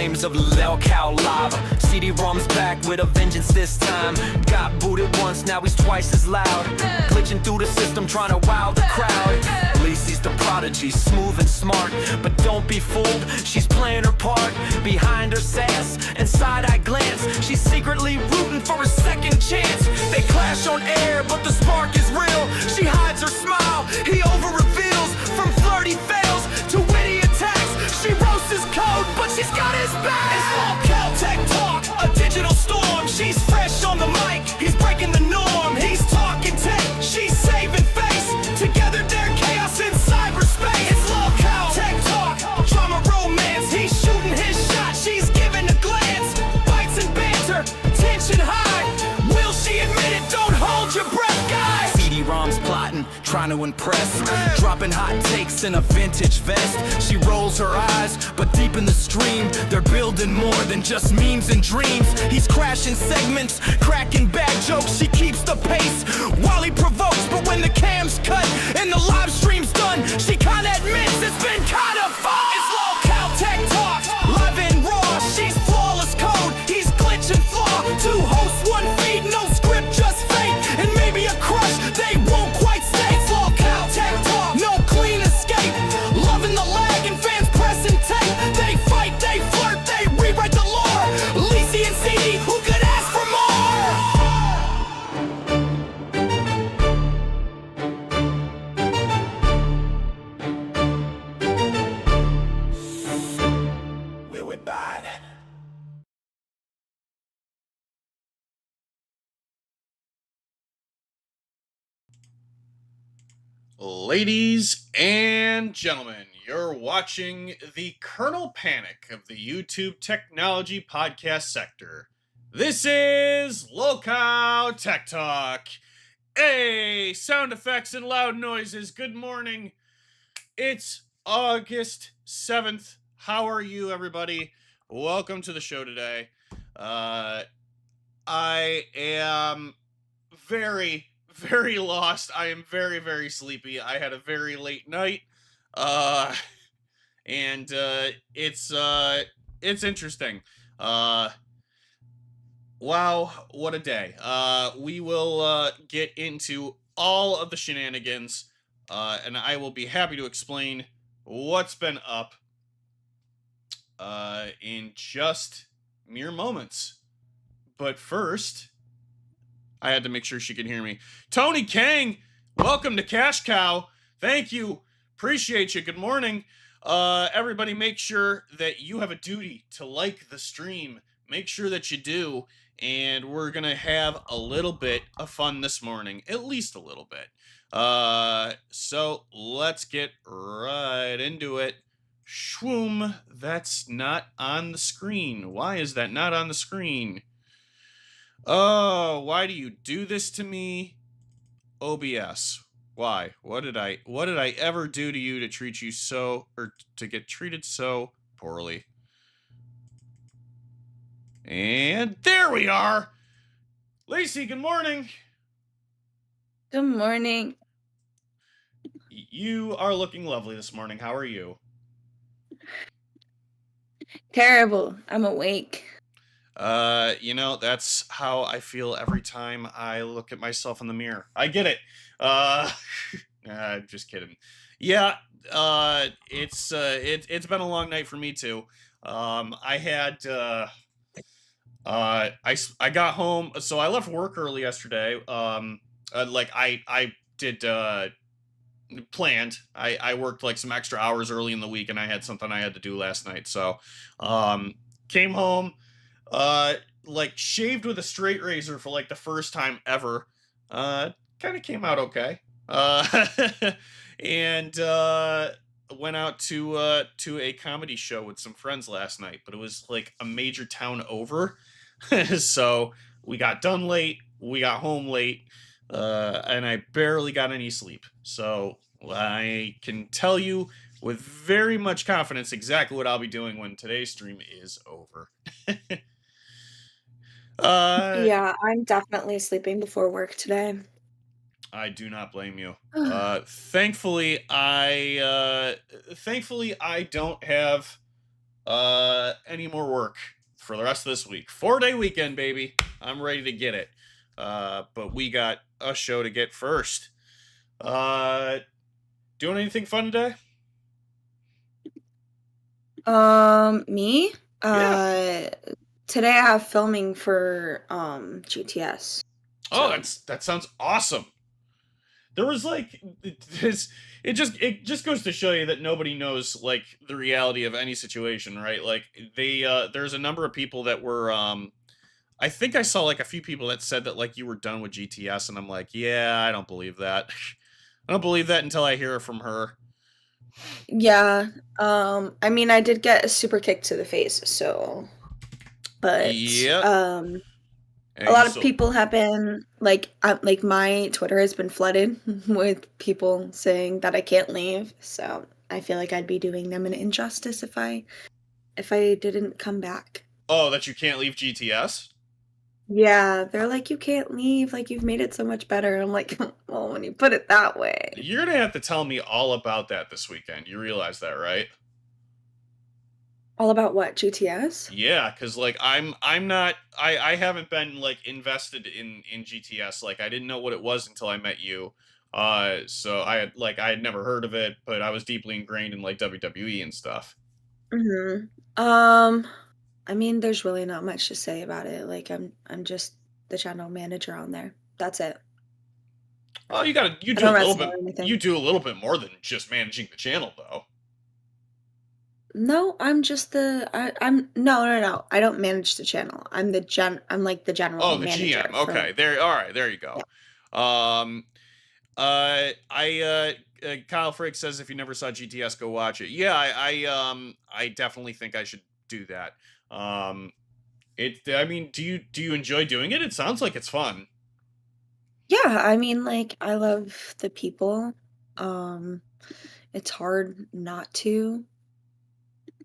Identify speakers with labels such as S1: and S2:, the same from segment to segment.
S1: flames of Lel Cow lava. CD-Rom's back with a vengeance this time. Got booted once, now he's twice as loud. Glitching through the system, trying to wow the crowd. Lacey's the prodigy, smooth and smart, but don't be fooled, she's playing her part. Behind her sass and side-eye glance, she's secretly rooting for a second chance. They clash on air, but the spark is real. She hides her smile, he over-reveals. From flirty fails to witty attacks, she roasts his code, but she's got his back. It's all Caltech talk, a digital storm. She's fresh on the mic, he's breaking the norm. He's talking tech, she's saving face. Together they're chaos in cyberspace. It's all Caltech talk, drama romance. He's shooting his shot, she's giving a glance. Bites and banter, tension high. Will she admit it? Don't hold your breath, guys. CD-Rom's plotting, trying to impress. Dropping hot takes in a vintage vest. She rolls her eyes, but deep in the stream, they're building more than just memes and dreams. He's crashing segments, cracking bad jokes. She keeps the pace while he provokes. But when the cam's cut and the live stream's done, she kinda admits it's been kinda fun. It's low Caltech talk, live and raw. She's flawless code, he's glitch and flaw. Two hosts, one feed, no script, just fate. And maybe a crush, they won't quite stay. It's all Caltech talk, no clean escape. Loving the lag and fans press and tape. They fight, they flirt, they rewrite the lore. Lacey and CD, who could ask for more? We're bad.
S2: Ladies and gentlemen, you're watching the Kernel Panic of the YouTube technology podcast sector. This is Local Tech Talk. Hey, sound effects and loud noises. Good morning. It's August 7th. How are you, everybody? Welcome to the show today. I am very lost. I am very sleepy. I had a very late night. And it's interesting. Wow, what a day. We will get into all of the shenanigans, and I will be happy to explain what's been up in just mere moments. But first, I had to make sure she could hear me. Tony Kang, welcome to Cash Cow. Thank you. Appreciate you. Good morning. Everybody, make sure that you have a duty to like the stream. Make sure that you do. And we're going to have a little bit of fun this morning. At least a little bit. So let's get right into it. Shwoom. That's not on the screen. Why is that not on the screen? Oh, why do you do this to me? OBS. Why? What did I ever do to you to treat you so, or to get treated so poorly? And there we are. Lacey, good morning.
S3: Good morning.
S2: You are looking lovely this morning. How are you?
S3: Terrible. I'm awake.
S2: That's how I feel every time I look at myself in the mirror. I get it. Just kidding. Yeah, it's been a long night for me too. I got home, so I left work early yesterday. I did planned. I worked like some extra hours early in the week, and I had something I had to do last night. So, came home. Shaved with a straight razor for like the first time ever. Kind of came out okay. And went out to a comedy show with some friends last night, but it was like a major town over. So we got done late, we got home late, and I barely got any sleep. So I can tell you with very much confidence exactly what I'll be doing when today's stream is over.
S3: Yeah, I'm definitely sleeping before work today.
S2: I do not blame you. Thankfully, I don't have any more work for the rest of this week. 4-day weekend, baby. I'm ready to get it. But we got a show to get first. Doing anything fun today?
S3: Me?
S2: Yeah.
S3: Today I have filming for GTS.
S2: Oh,
S3: So.
S2: that sounds awesome. There was like this. It just goes to show you that nobody knows like the reality of any situation, right? Like there's a number of people that were I think I saw like a few people that said that like you were done with GTS, and I'm like, yeah, I don't believe that. I don't believe that until I hear it from her.
S3: Yeah. I mean, I did get a super kick to the face, so. But
S2: Yep.
S3: a lot of people have been like my Twitter has been flooded with people saying that I can't leave. So I feel like I'd be doing them an injustice if I didn't come back.
S2: Oh, that you can't leave GTS?
S3: Yeah, they're like, you can't leave, like you've made it so much better. I'm like, well, when you put it that way.
S2: You're gonna have to tell me all about that this weekend. You realize that, right?
S3: All about what, GTS?
S2: Yeah, because like I'm not I haven't been like invested in GTS. Like I didn't know what it was until I met you. So I had never heard of it, but I was deeply ingrained in like WWE and stuff.
S3: I mean, there's really not much to say about it. Like I'm just the channel manager on there. That's it.
S2: Oh, you
S3: I
S2: do a
S3: don't
S2: little
S3: wrestle
S2: bit
S3: or anything.
S2: you do a little bit more than just managing the channel though.
S3: No, I'm just I'm no. I don't manage the channel. I'm like the general
S2: Oh, the GM.
S3: manager for
S2: Okay. There all right, there you
S3: yeah.
S2: go. Kyle Frick says if you never saw GTS, go watch it. Yeah, I definitely think I should do that. I mean, do you enjoy doing it? It sounds like it's fun.
S3: Yeah, I mean like I love the people. It's hard not to.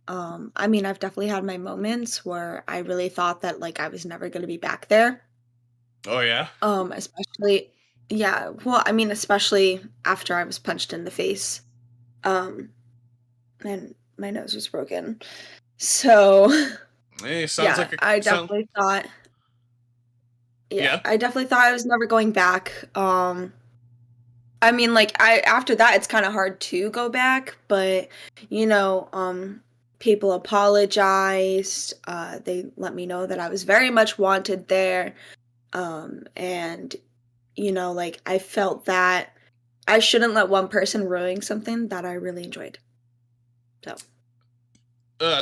S3: I mean I've definitely had my moments where I really thought that like I was never going to be back there.
S2: Oh yeah.
S3: Especially yeah, well, I mean especially after I was punched in the face. Um and my nose was broken. So,
S2: Hey, sounds
S3: yeah,
S2: like a
S3: I
S2: sound.
S3: definitely thought yeah,
S2: Yeah.
S3: I definitely thought I was never going back. I mean, like, after that, it's kind of hard to go back, but you know, people apologized. They let me know that I was very much wanted there. And you know, like, I felt that I shouldn't let one person ruin something that I really enjoyed. So.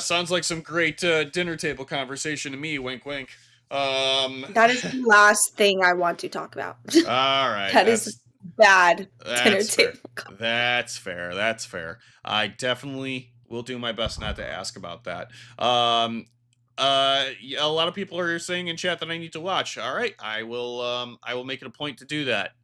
S2: Sounds like some great dinner table conversation to me. Wink, wink.
S3: That is the last thing I want to talk about.
S2: All right.
S3: That is bad dinner
S2: That's fair.
S3: table conversation.
S2: That's fair. That's fair. I definitely will do my best not to ask about that. A lot of people are saying in chat that I need to watch. All right, I will make it a point to do that.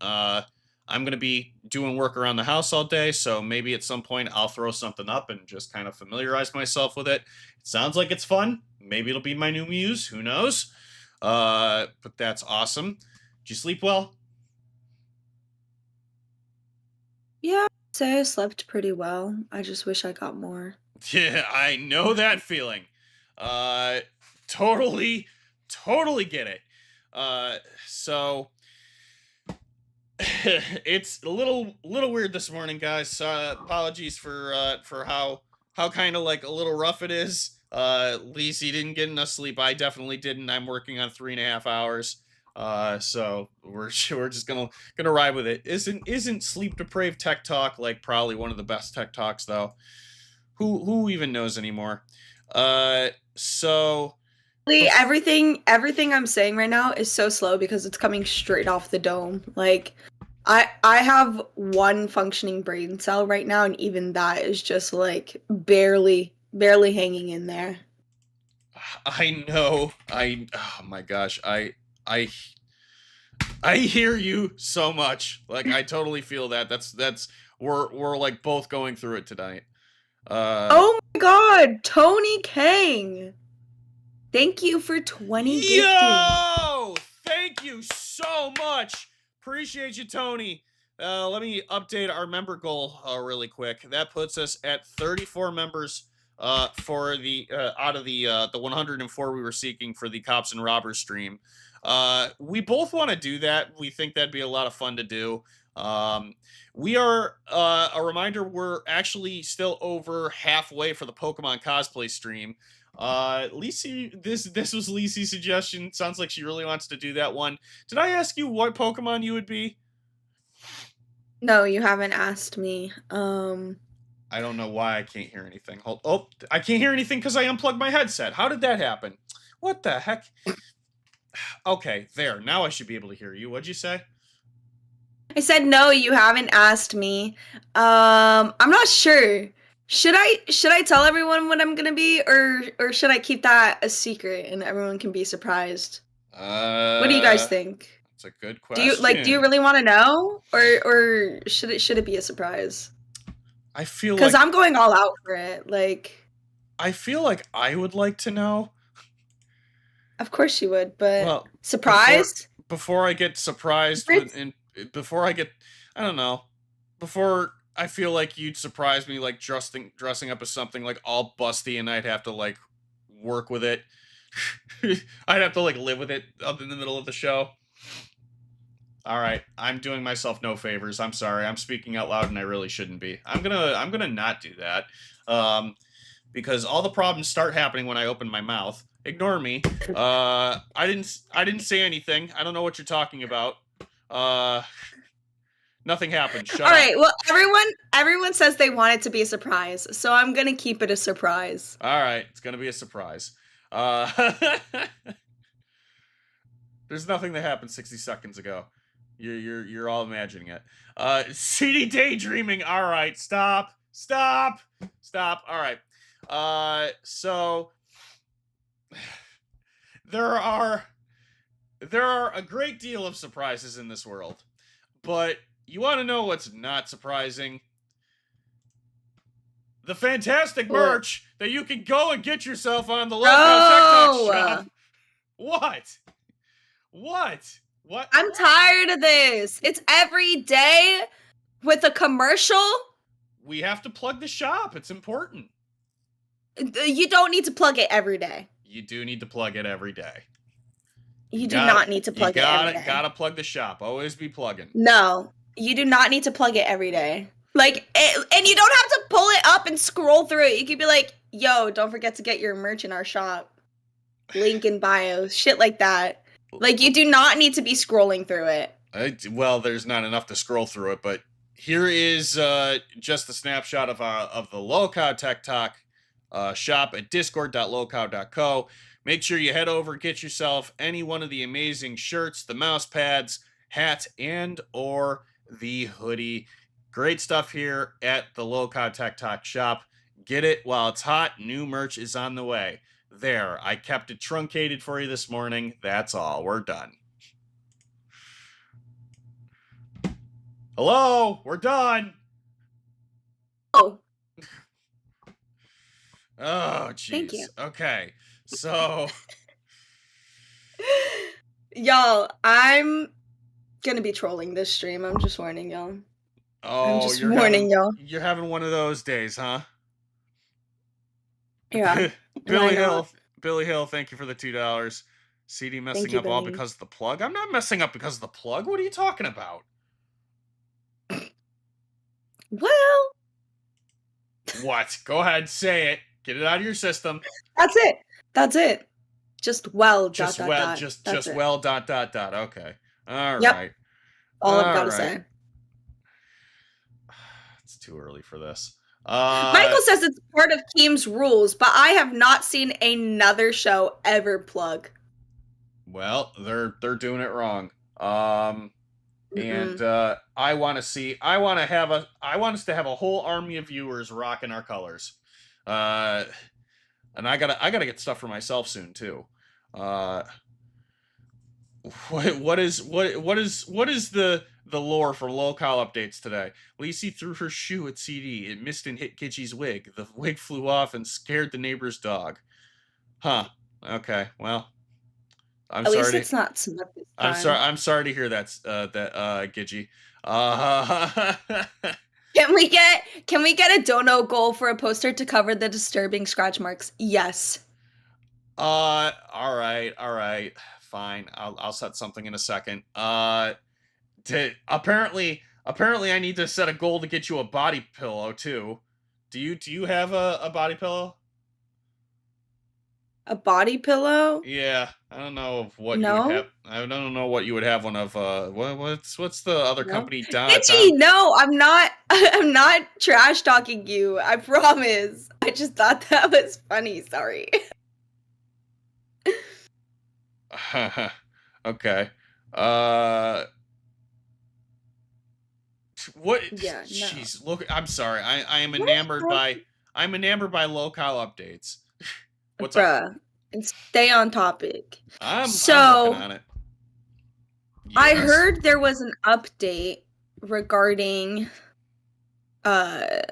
S2: I'm gonna be doing work around the house all day, so maybe at some point I'll throw something up and just kind of familiarize myself with it. It sounds like it's fun. Maybe it'll be my new muse. Who knows? But that's awesome. Did you sleep well?
S3: Yeah, I'd say I slept pretty well. I just wish I got more.
S2: Yeah, I know that feeling. Uh, totally, totally get it. So it's a little weird this morning, guys. Apologies for how kind of like a little rough it is. Lacey didn't get enough sleep. I definitely didn't. I'm working on 3.5 hours. So we're just gonna ride with it. Isn't sleep deprived tech talk like probably one of the best tech talks though? Who even knows anymore? So
S3: Everything I'm saying right now is so slow because it's coming straight off the dome. Like I have one functioning brain cell right now, and even that is just like barely hanging in there.
S2: I know. Oh my gosh. I hear you so much. Like I totally feel that. That's we're like both going through it tonight.
S3: Oh my god, Tony Kang. Thank you for 20 gifting.
S2: Yo! Thank you so much. Appreciate you, Tony. Let me update our member goal really quick. That puts us at 34 members for the out of the 104 we were seeking for the Cops and Robbers stream. We both want to do that. We think that'd be a lot of fun to do. We are a reminder, we're actually still over halfway for the Pokemon cosplay stream. Lisi, this was Lisi's suggestion. Sounds like she really wants to do that one. Did I ask you what Pokemon you would be?
S3: No, you haven't asked me.
S2: I don't know why I can't hear anything. Oh, I can't hear anything because I unplugged my headset. How did that happen? What the heck? Okay, there. Now I should be able to hear you. What'd you say?
S3: I said no, you haven't asked me. I'm not sure. Should I tell everyone what I'm gonna be, or should I keep that a secret and everyone can be surprised? What do you guys think?
S2: That's a good
S3: Do
S2: question.
S3: you really want to know, or should it be a surprise?
S2: I feel
S3: Because
S2: like
S3: I'm going all out for it. Like,
S2: I feel like I would like to know.
S3: of course you would, but
S2: Well,
S3: surprised?
S2: before I get surprised before I get, I don't know, before I feel like you'd surprise me, like dressing up as something like all busty, and I'd have to like work with it. I'd have to like live with it up in the middle of the show. All right, I'm doing myself no favors. I'm sorry. I'm speaking out loud and I really shouldn't be. I'm gonna not do that. Because all the problems start happening when I open my mouth. Ignore me. I didn't say anything. I don't know what you're talking about. Nothing happened. Shut up.
S3: All right. Well, everyone says they want it to be a surprise, so I'm gonna keep it a surprise.
S2: All right, it's gonna be a surprise. There's nothing that happened 60 seconds ago. You're all imagining it. CD daydreaming. All right, stop. All right. So there are a great deal of surprises in this world, but you want to know what's not surprising? The fantastic merch that you can go and get yourself on the local TikTok shop. What?
S3: I'm tired of this. It's every day with a commercial.
S2: We have to plug the shop. It's important.
S3: You don't need to plug it every day.
S2: You do need to plug it every day.
S3: You do not need to plug it every day.
S2: Gotta plug the shop. Always be plugging.
S3: No, you do not need to plug it every day. Like, and you don't have to pull it up and scroll through it. You could be like, yo, don't forget to get your merch in our shop. Link in bio. Shit like that. Like, you do not need to be scrolling through it.
S2: Well, there's not enough to scroll through it, but here is just a snapshot of the Lowcow Tech Talk shop at discord.lowcow.co. Make sure you head over, get yourself any one of the amazing shirts, the mouse pads, hats, and or the hoodie. Great stuff here at the Lowcow Tech Talk shop. Get it while it's hot. New merch is on the way. There, I kept it truncated for you this morning. That's all. We're done. Hello, we're done.
S3: Oh.
S2: Oh, jeez.
S3: Thank you.
S2: Okay, so
S3: y'all, I'm gonna be trolling this stream. I'm just warning y'all.
S2: Oh,
S3: I'm just warning y'all.
S2: You're having one of those days, huh?
S3: Yeah.
S2: Billy Hill, thank you for the $2. CD messing up all because of the plug. I'm not messing up because of the plug. What are you talking about?
S3: Well,
S2: what? Go ahead, say it. Get it out of your system.
S3: That's it. Just well.
S2: Just
S3: dot,
S2: well.
S3: dot,
S2: Just
S3: it.
S2: well. ... Okay. All
S3: Yep.
S2: right.
S3: All I've got to say.
S2: It's too early for this.
S3: Michael says it's part of Keem's rules, but I have not seen another show ever plug.
S2: Well, they're doing it wrong. And I want us to have a whole army of viewers rocking our colors. And I gotta get stuff for myself soon too. What is the lore for locale updates today? Lacey threw her shoe at CD. It missed and hit Kitschy's wig. The wig flew off and scared the neighbor's dog. Huh. Okay. Well, I'm sorry.
S3: At least it's not smut this time.
S2: I'm sorry to hear that, Gidgy.
S3: Can we get a dono goal for a poster to cover the disturbing scratch marks? Yes.
S2: All right. Fine. I'll set something in a second. Apparently I need to set a goal to get you a body pillow too. Do you have a body pillow?
S3: A body pillow?
S2: Yeah, I don't know what you would
S3: No?
S2: have. I don't know what you would have one of. What's the other
S3: No.
S2: company?
S3: Itchy, no, I'm not I'm not trash talking you. I promise. I just thought that was funny. Sorry.
S2: Okay. What?
S3: Yeah, no.
S2: Jeez, look. I'm sorry. I am
S3: No,
S2: enamored
S3: no.
S2: by locale updates. What's up?
S3: Bruh. And stay on topic.
S2: I'm
S3: So,
S2: working on it.
S3: I
S2: Yes.
S3: heard there was an update regarding the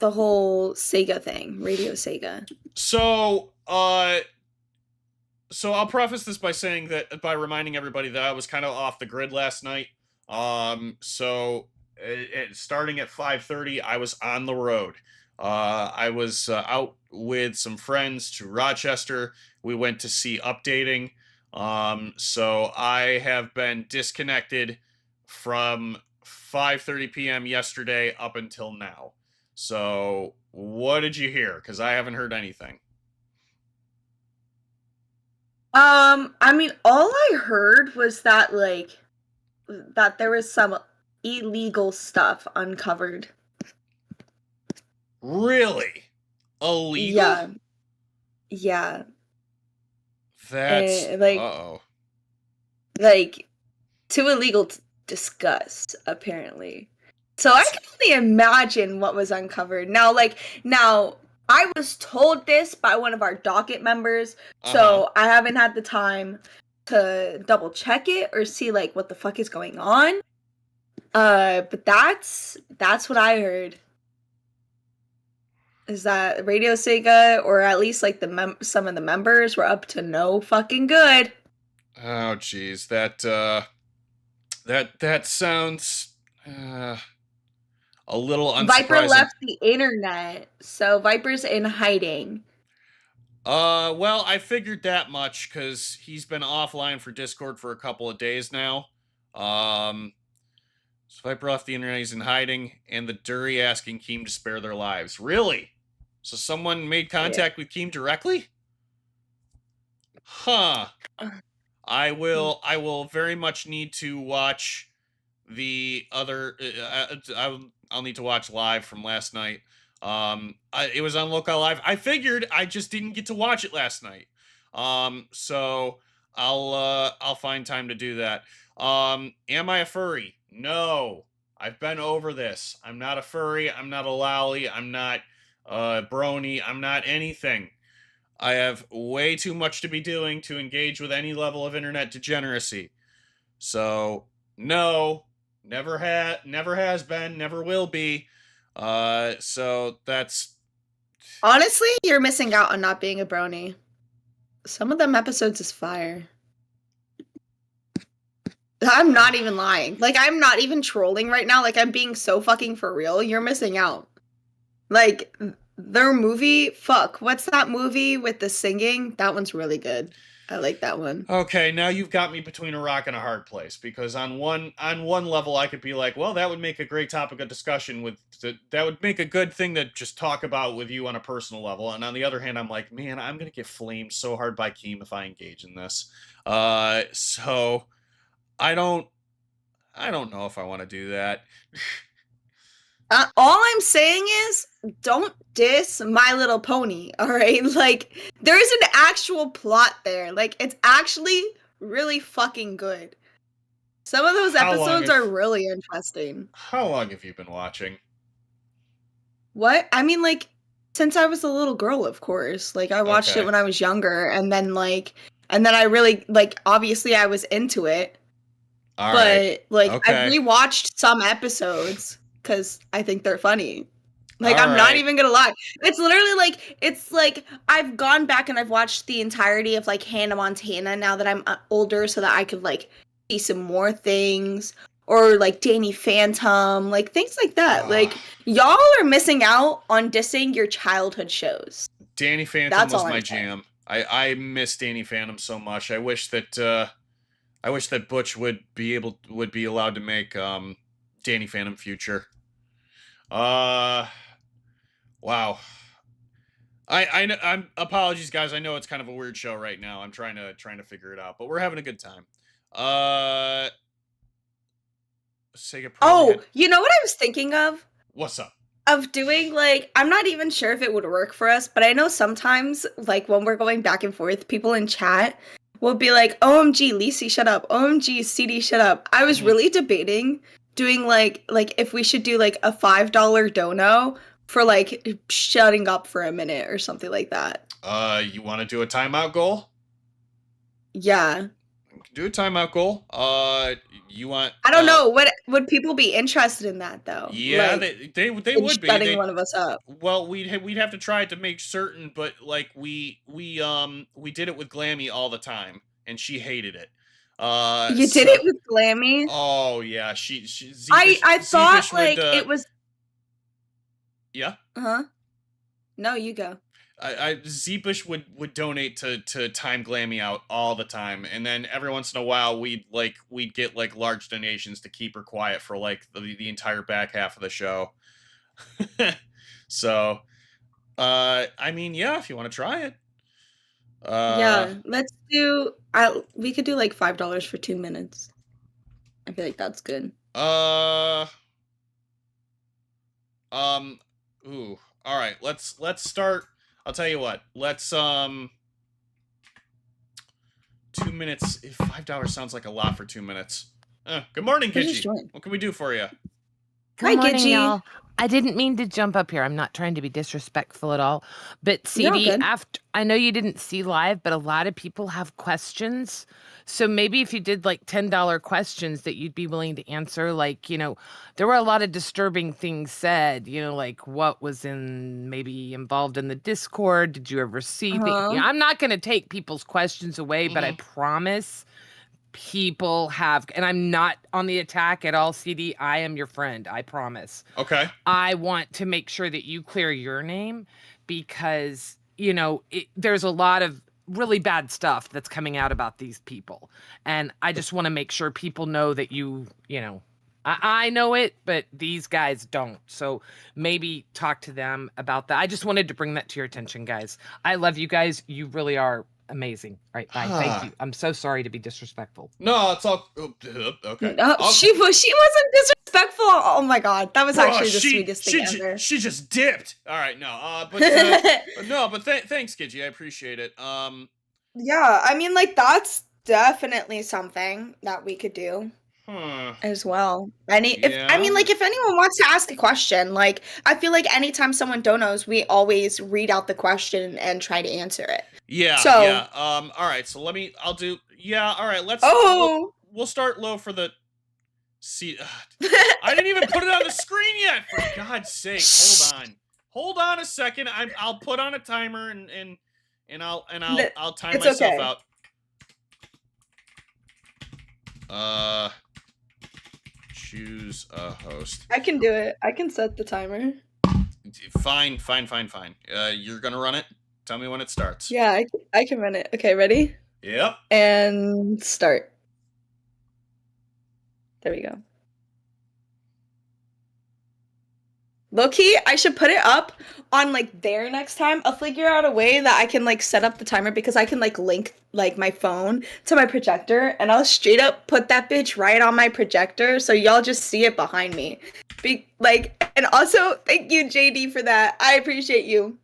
S3: whole Sega thing, Radio Sega.
S2: So, so I'll preface this by saying that by reminding everybody that I was kind of off the grid last night. So starting at 5:30, I was on the road. I was out with some friends to Rochester. We went to see Updating. So I have been disconnected from 5:30 p.m. yesterday up until now. So what did you hear? Because I haven't heard anything.
S3: I mean, all I heard was that that there was some illegal stuff uncovered.
S2: Really? Illegal?
S3: Yeah. Yeah.
S2: That's
S3: like
S2: uh-oh.
S3: too illegal to discuss, apparently. So I can only imagine what was uncovered. Now I was told this by one of our docket members, so I haven't had the time to double check it or see what the fuck is going on. But that's what I heard. Is that Radio Sega, or at least some of the members were up to no fucking good.
S2: Oh jeez, that sounds a little unsurprising.
S3: Viper left the internet, so Viper's in hiding.
S2: Well, I figured that much because he's been offline for Discord for a couple of days now. So Viper left the internet, he's in hiding, and the Dury asking Keem to spare their lives. Really? So someone made contact with Keem directly? Huh. I will very much need to watch the other. I'll need to watch live from last night. It was on Local Live. I figured I just didn't get to watch it last night. So I'll find time to do that. Am I a furry? No. I've been over this. I'm not a furry. I'm not a lolly. I'm not brony. I'm not anything. I have way too much to be doing to engage with any level of internet degeneracy. So, no, never has been, never will be. So that's...
S3: Honestly, you're missing out on not being a brony. Some of them episodes is fire. I'm not even lying. I'm not even trolling right now. I'm being so fucking for real. You're missing out. Their movie, what's that movie with the singing? That one's really good. I like that one.
S2: Okay, now you've got me between a rock and a hard place, because on one level I could be like, well, that would make a great topic of discussion that would make a good thing to just talk about with you on a personal level. And on the other hand, I'm like, man, I'm gonna get flamed so hard by Keem if I engage in this. So I don't know if I want to do that.
S3: All I'm saying is, don't diss My Little Pony, alright? There is an actual plot there. It's actually really fucking good. Some of those episodes are really interesting.
S2: How long have you been watching?
S3: What? I mean, since I was a little girl, of course. I watched it when I was younger, and then, I really, obviously I was into it.
S2: All right.
S3: But, I've rewatched some episodes because I think they're funny. I'm not even gonna lie. It's literally I've gone back and I've watched the entirety of Hannah Montana now that I'm older, so that I could see some more things. or like Danny Phantom, like things like that. Like y'all are missing out on dissing your childhood shows.
S2: Danny Phantom
S3: That's
S2: was
S3: all
S2: my
S3: I'm saying.
S2: jam. I miss Danny Phantom so much. I wish that Butch would be allowed to make Danny Phantom Future. Wow. I'm apologies, guys. I know it's kind of a weird show right now. I'm trying to figure it out, but we're having a good time. Sega
S3: Oh, you know what I was thinking of?
S2: What's up?
S3: Of doing, like, I'm not even sure if it would work for us, but I know sometimes, like, when we're going back and forth, people in chat will be like, OMG, Lisi, shut up. OMG, CD, shut up. I was really debating doing, like if we should do, like, a $5 dono for, like, shutting up for a minute or something like that.
S2: You want to do a timeout goal?
S3: Yeah.
S2: Do a timeout goal. You want?
S3: I don't know. Would people be interested in that though?
S2: Yeah,
S3: like,
S2: they would be.
S3: Shutting one of us up.
S2: Well, we'd have to try it to make certain, but like we did it with Glammy all the time, and she hated it.
S3: You did it with Glammy?
S2: Oh yeah, she
S3: I thought like it was.
S2: Yeah.
S3: No, you go.
S2: Zeepish would donate to Time Glammy Out all the time, and then every once in a while we'd get like large donations to keep her quiet for like the entire back half of the show. So, I mean, yeah, if you want to try it.
S3: Yeah, let's do. We could do like $5 for 2 minutes. I feel like that's good.
S2: Ooh. All right. Let's start. I'll tell you what. Let's 2 minutes. $5 sounds like a lot for 2 minutes. Good morning, Gidgy. What can we do for you?
S3: Hi, Gidgy.
S4: Y'all. I didn't mean to jump up here. I'm not trying to be disrespectful at all. But CD, I know you didn't see live, but a lot of people have questions. So maybe if you did like $10 questions that you'd be willing to answer, like, you know, there were a lot of disturbing things said, you know, like what was maybe involved in the Discord. Did you ever see things? You know, I'm not going to take people's questions away, but I promise people have, and I'm not on the attack at all, CD. I am your friend. I promise.
S2: Okay.
S4: I want to make sure that you clear your name because, you know, there's a lot of really bad stuff that's coming out about these people. And I just want to make sure people know that you know, I know it, but these guys don't. So maybe talk to them about that. I just wanted to bring that to your attention, guys. I love you guys. You really are amazing. All right, bye. Thank you. I'm so sorry to be disrespectful.
S2: No, it's all okay.
S3: No, she wasn't disrespectful. Oh my god, that was actually the sweetest thing ever.
S2: She just dipped. All right, no, but thanks, Gidgy. I appreciate it.
S3: Yeah, I mean, like that's definitely something that we could do. As well. I mean, if anyone wants to ask a question, like I feel like anytime someone donos, we always read out the question and try to answer it.
S2: Yeah.
S3: So,
S2: yeah. All right. So All right. Let's. We'll start low for the. See, I didn't even put it on the screen yet. For God's sake, hold on a second. I'll put on a timer and I'll time myself out. Choose a host.
S3: I can do it. I can set the timer.
S2: Fine. You're gonna run it? Tell me when it starts.
S3: Yeah, I can run it. Okay, ready?
S2: Yep.
S3: And start. There we go. Low-key, I should put it up on like there next time. I'll figure out a way that I can like set up the timer because I can like link like my phone to my projector and I'll straight up put that bitch right on my projector so y'all just see it behind me. And also thank you JD for that. I appreciate you.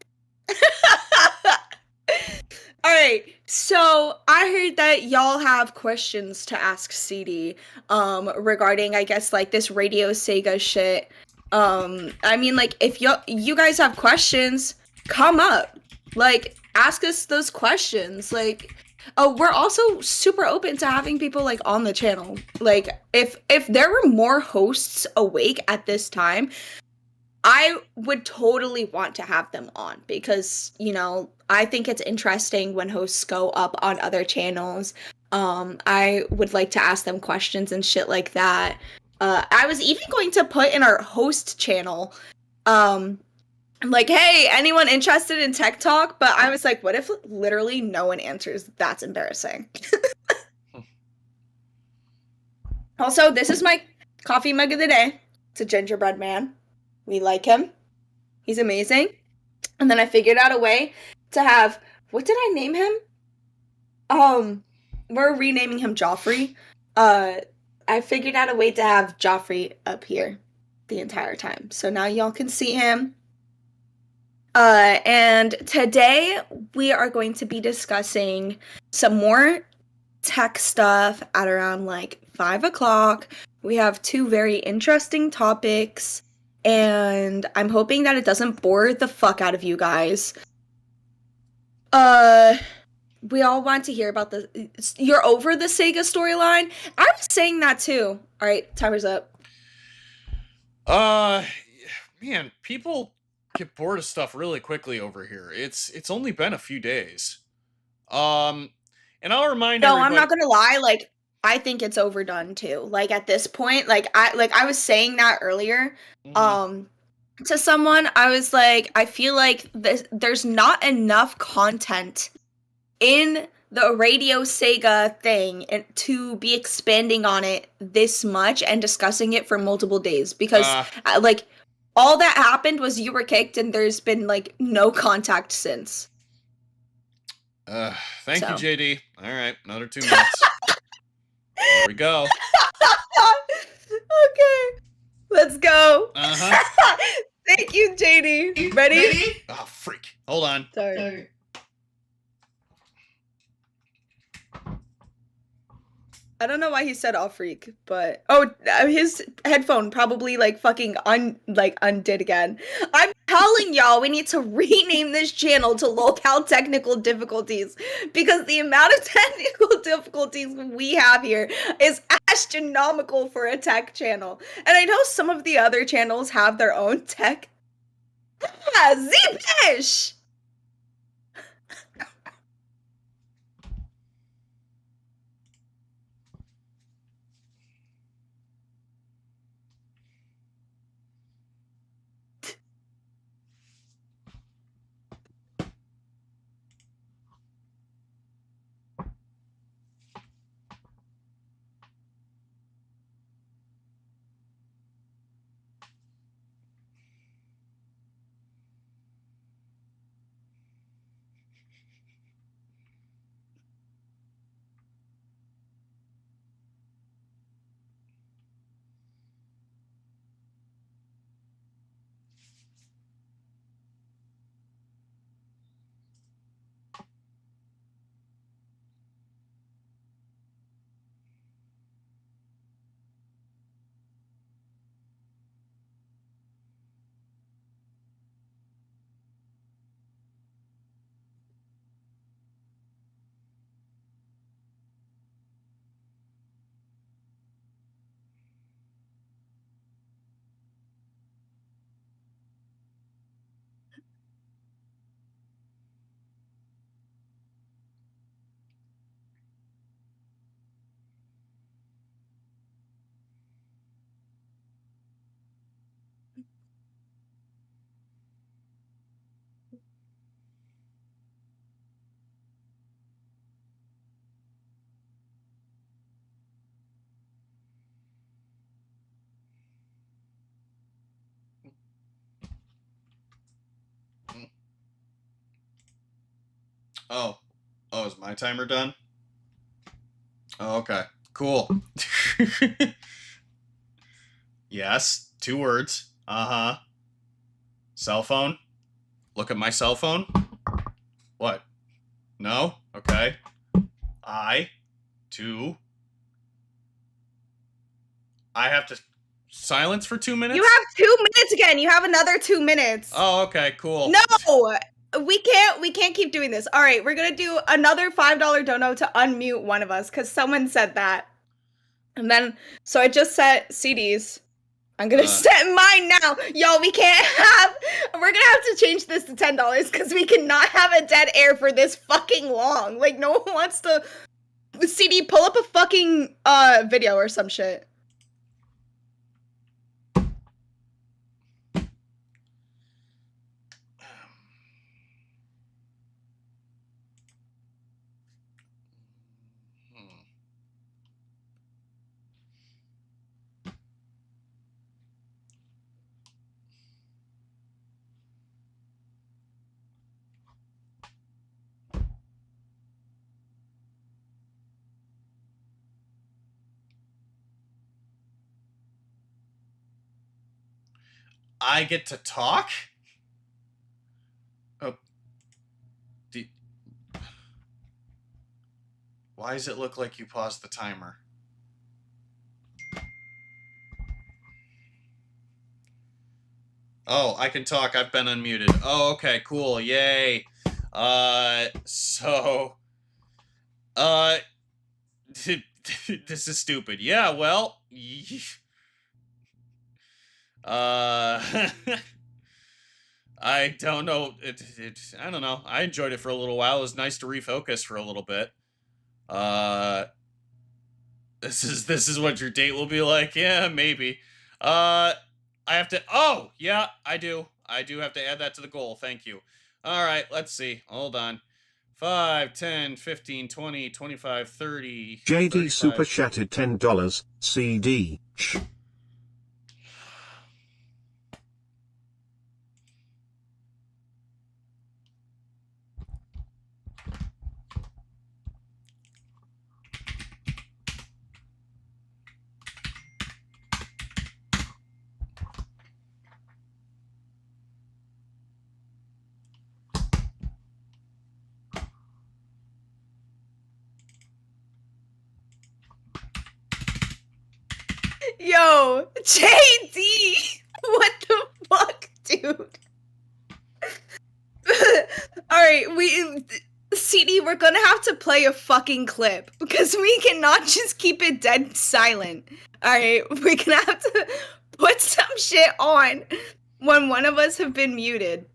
S3: All right. So I heard that y'all have questions to ask CD regarding I guess like this Radio Sega shit. I mean, like, if you guys have questions, come up. Like, ask us those questions. Like, we're also super open to having people, like, on the channel. Like, if there were more hosts awake at this time, I would totally want to have them on. Because, you know, I think it's interesting when hosts go up on other channels. I would like to ask them questions and shit like that. I was even going to put in our host channel, like, hey, anyone interested in tech talk? But I was like, what if literally no one answers? That's embarrassing. Also, this is my coffee mug of the day. It's a gingerbread man. We like him. He's amazing. And then I figured out a way to have, what did I name him? We're renaming him Joffrey. I figured out a way to have Joffrey up here the entire time. So now y'all can see him. And today we are going to be discussing some more tech stuff at around like 5 o'clock. We have 2 very interesting topics, and I'm hoping that it doesn't bore the fuck out of you guys. We all want to hear about you're over the Sega storyline? I was saying that too. All right, timer's up.
S2: Man, people get bored of stuff really quickly over here. It's only been a few days. And I'll remind everybody...
S3: I'm not gonna lie, like, I think it's overdone too. Like, at this point, I was saying that earlier, to someone. I was like, I feel like there's not enough content in the Radio Sega thing and to be expanding on it this much and discussing it for multiple days, because like, all that happened was you were kicked and there's been like no contact since.
S2: Thank you, JD. All right, another 2 minutes. There we go.
S3: Okay, let's go. Thank you, JD. Ready?
S2: Oh, freak. Hold on.
S3: Sorry. I don't know why he said "all freak," but his headphone probably like fucking undid again. I'm telling y'all, we need to rename this channel to Locale Technical Difficulties, because the amount of technical difficulties we have here is astronomical for a tech channel. And I know some of the other channels have their own tech. Z-Pish!
S2: Oh, is my timer done? Oh, okay. Cool. Yes, 2 words. Cell phone. Look at my cell phone. What? No? Okay. I have to silence for 2 minutes?
S3: You have 2 minutes again. You have another 2 minutes.
S2: Oh, okay, cool.
S3: No! We can't keep doing this. All right, we're gonna do another $5 dono to unmute one of us, because someone said that. And then, so I just set CDs. I'm gonna set mine now. Y'all, we're gonna have to change this to $10, because we cannot have a dead air for this fucking long. Like, no one wants to... CD, pull up a fucking video or some shit.
S2: I get to talk? Oh. Why does it look like you paused the timer? Oh, I can talk. I've been unmuted. Oh, okay, cool. Yay. This is stupid. Yeah, well, I don't know. I don't know. I enjoyed it for a little while. It was nice to refocus for a little bit. This is what your date will be like. Yeah, maybe. I have to. Oh, yeah, I do. I do have to add that to the goal. Thank you. All right, let's see. Hold on. 5, 10, 15, 20, 25, 30.
S5: JD
S2: 35.
S5: super chatted $10. CD.
S3: Yo, JD! What the fuck, dude? Alright, CD, we're gonna have to play a fucking clip, because we cannot just keep it dead silent. Alright, we're gonna have to put some shit on when one of us have been muted.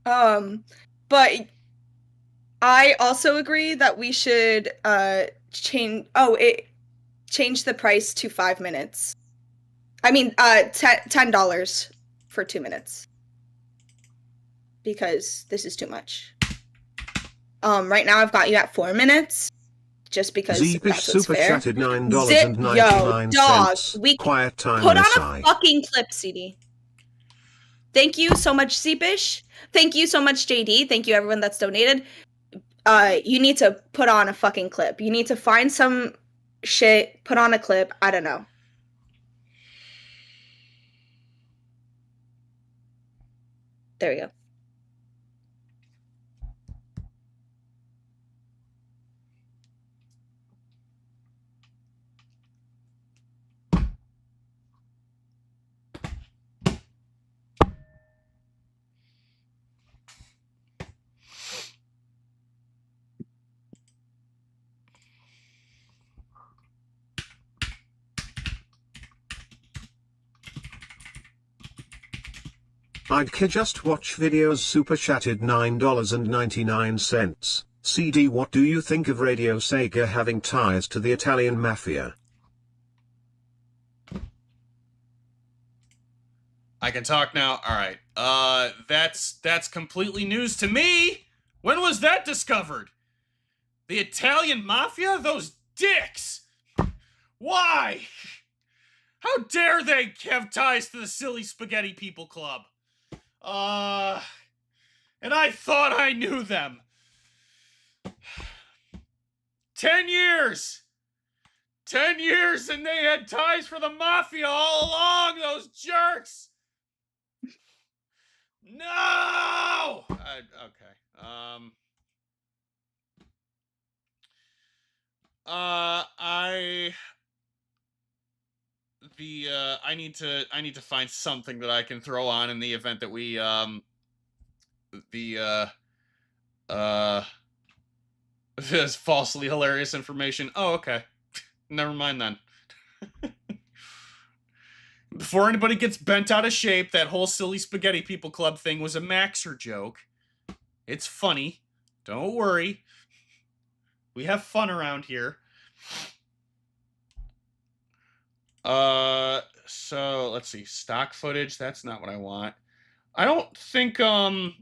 S3: But I also agree that we should, change the price to 5 minutes. I mean, $10 for 2 minutes. Because this is too much. Right now I've got you at 4 minutes. Just because
S5: Zeepish
S3: that's what's
S5: super
S3: fair.
S5: chatted $9.99.
S3: Yo, dog, we
S5: Quiet time
S3: put on
S5: SI.
S3: a fucking clip, CD. Thank you so much, Zeepish. Thank you so much, JD. Thank you, everyone that's donated. You need to put on a fucking clip. You need to find some shit, put on a clip. I don't know. There we go.
S5: I'd just watch videos super chatted $9.99. CD, what do you think of Radio Sega having ties to the Italian mafia?
S2: I can talk now. All right. That's completely news to me. When was that discovered? The Italian mafia? Those dicks. Why? How dare they have ties to the silly spaghetti people club? And I thought I knew them. 10 years! 10 years and they had ties for the mafia all along, those jerks! No! Okay. I need to find something that I can throw on in the event that we, this falsely hilarious information. Oh, okay. Never mind then. Before anybody gets bent out of shape, that whole silly spaghetti people club thing was a Maxer joke. It's funny. Don't worry. We have fun around here. So let's see. Stock footage. That's not what I want. I don't think,
S3: Ugh.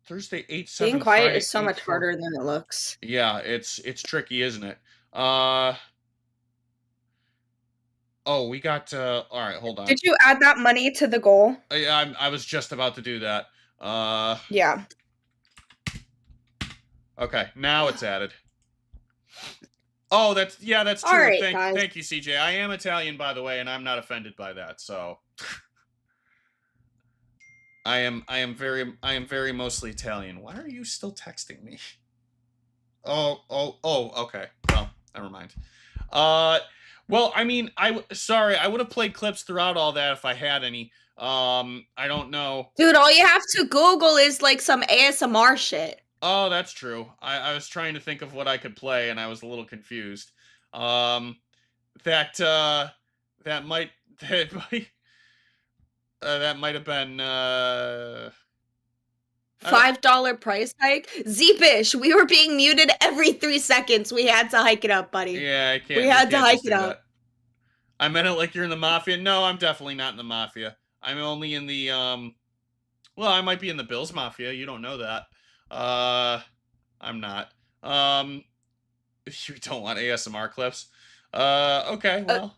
S2: Thursday 8/7.
S3: Being quiet
S2: Friday,
S3: is so much
S2: 8/4.
S3: harder than it looks.
S2: Yeah, it's tricky, isn't it? Oh, we got, all right, hold on.
S3: Did you add that money to the goal?
S2: I was just about to do that.
S3: Yeah.
S2: Okay, now it's added. Oh, that's true.
S3: All right,
S2: thank
S3: guys.
S2: you, CJ. I am Italian, by the way, and I'm not offended by that. So I am very mostly Italian. Why are you still texting me? Oh, okay. Well, never mind. Well, I mean, sorry, I would have played clips throughout all that if I had any. I don't know.
S3: Dude, all you have to Google is like some ASMR shit.
S2: Oh, that's true. I was trying to think of what I could play, and I was a little confused. That might have been
S3: $5 price hike? Zeepish, we were being muted every 3 seconds. We had to hike it up, buddy.
S2: Yeah, I can't.
S3: We had to
S2: can't
S3: hike
S2: just
S3: it
S2: do
S3: up.
S2: that. I meant it like you're in the mafia. No, I'm definitely not in the mafia. I'm only in the well, I might be in the Bills Mafia. You don't know that. I'm not. You don't want ASMR clips. Okay, well.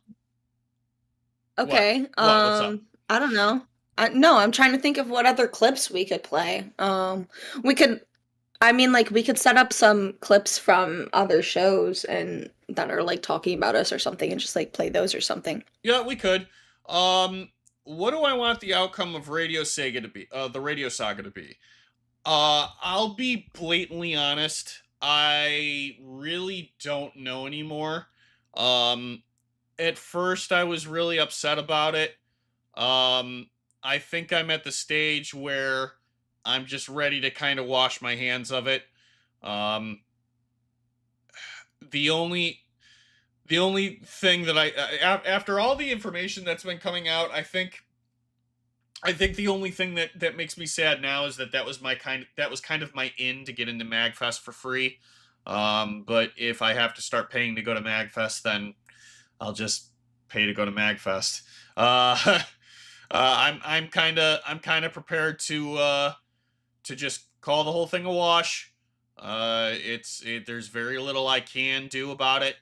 S3: Okay.
S2: What's up?
S3: I don't know. No, I'm trying to think of what other clips we could play. We could set up some clips from other shows and that are like talking about us or something and just like play those or something.
S2: Yeah, we could. What do I want the outcome of Radio Sega to be? The Radio Saga to be? I'll be blatantly honest. I really don't know anymore. At first I was really upset about it. I think I'm at the stage where I'm just ready to kind of wash my hands of it. The only thing that after all the information that's been coming out, I think the only thing that makes me sad now is that was kind of my in to get into MagFest for free. But if I have to start paying to go to MagFest, then I'll just pay to go to MagFest. I'm kind of prepared to just call the whole thing a wash. There's very little I can do about it.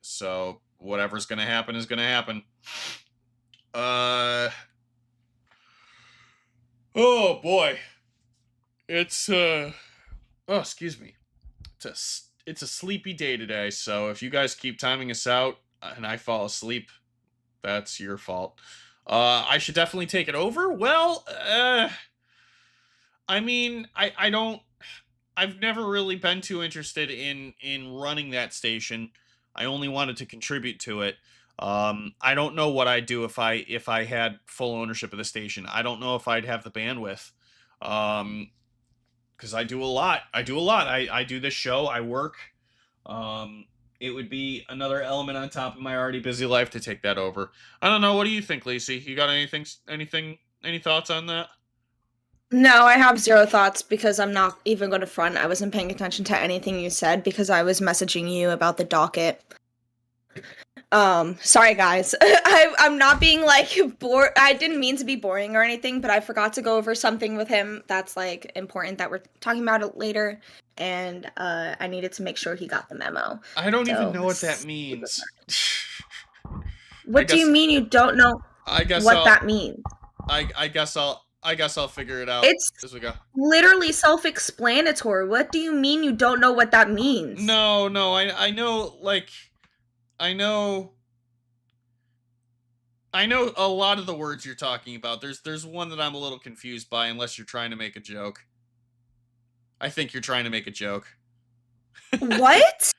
S2: So whatever's gonna happen is gonna happen. Oh boy, it's excuse me. It's a sleepy day today. So if you guys keep timing us out and I fall asleep, that's your fault. I should definitely take it over. Well, I mean, I've never really been too interested in running that station. I only wanted to contribute to it. I don't know what I'd do if I had full ownership of the station. I don't know if I'd have the bandwidth. Because I do a lot. I do this show. I work. It would be another element on top of my already busy life to take that over. I don't know. What do you think, Lacey? You got any thoughts on that?
S3: No, I have zero thoughts because I'm not even going to front. I wasn't paying attention to anything you said because I was messaging you about the docket. Sorry guys. I'm not being like bored. I didn't mean to be boring or anything, but I forgot to go over something with him that's like important that we're talking about it later, and I needed to make sure he got the memo.
S2: I don't even know what that means.
S3: What do you mean you don't know that means?
S2: I guess I'll figure it out as we go.
S3: Literally self-explanatory. What do you mean you don't know what that means?
S2: No, I know, like, I know a lot of the words you're talking about. There's one that I'm a little confused by, unless you're trying to make a joke. I think you're trying to make a joke.
S3: What?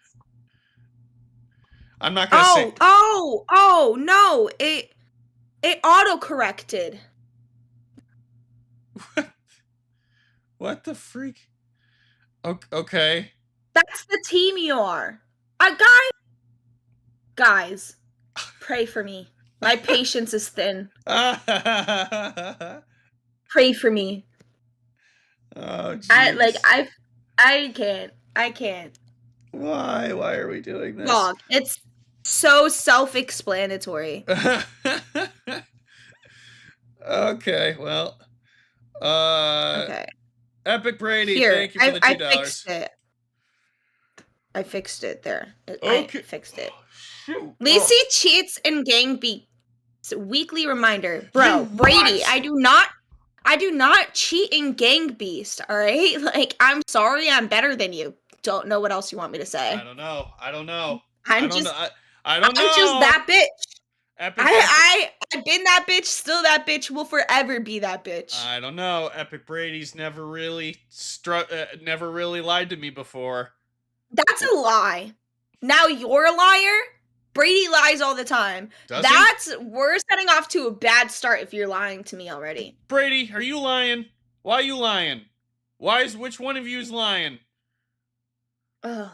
S2: I'm not gonna say.
S3: Oh, no. It auto-corrected.
S2: What the freak? Okay.
S3: That's the team you are. Guys, pray for me. My patience is thin. Pray for me.
S2: Oh, jeez.
S3: I can't.
S2: Why are we doing this?
S3: Dog, it's so self-explanatory.
S2: Okay, well.
S3: Okay.
S2: Epic Brady,
S3: Here,
S2: thank you for the $2.
S3: I fixed it there.
S2: Okay.
S3: I fixed it.
S2: Shoot.
S3: Lacey cheats in Gang Beast. Weekly reminder. Bro,
S2: You
S3: Brady,
S2: what?
S3: I do not cheat in Gang Beast, alright? Like, I'm sorry, I'm better than you. don't know what else you want me to say.
S2: I don't know.
S3: I'm just that bitch.
S2: Epic,
S3: I've been that bitch, still that bitch, will forever be that bitch.
S2: I don't know. Epic Brady's never really lied to me before.
S3: That's a lie. Now you're a liar? Brady lies all the time. We're setting off to a bad start if you're lying to me already.
S2: Brady, are you lying? Why are you lying? Which one of you is lying?
S3: Ugh.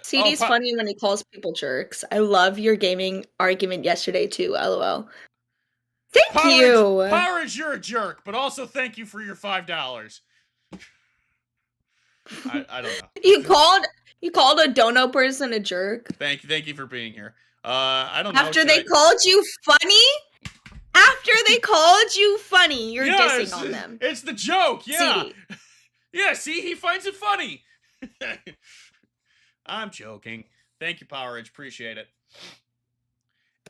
S3: CD's funny when he calls people jerks. I love your gaming argument yesterday too, LOL. Thank you!
S2: Powerage, you're a jerk, but also thank you for your $5. I don't know.
S3: You called a dono person a jerk?
S2: Thank you for being here. I don't know.
S3: After they called you funny? After they called you funny, you're dissing on them.
S2: It's the joke, yeah.
S3: CD.
S2: Yeah, see, he finds it funny. I'm joking. Thank you, Powerage. Appreciate it.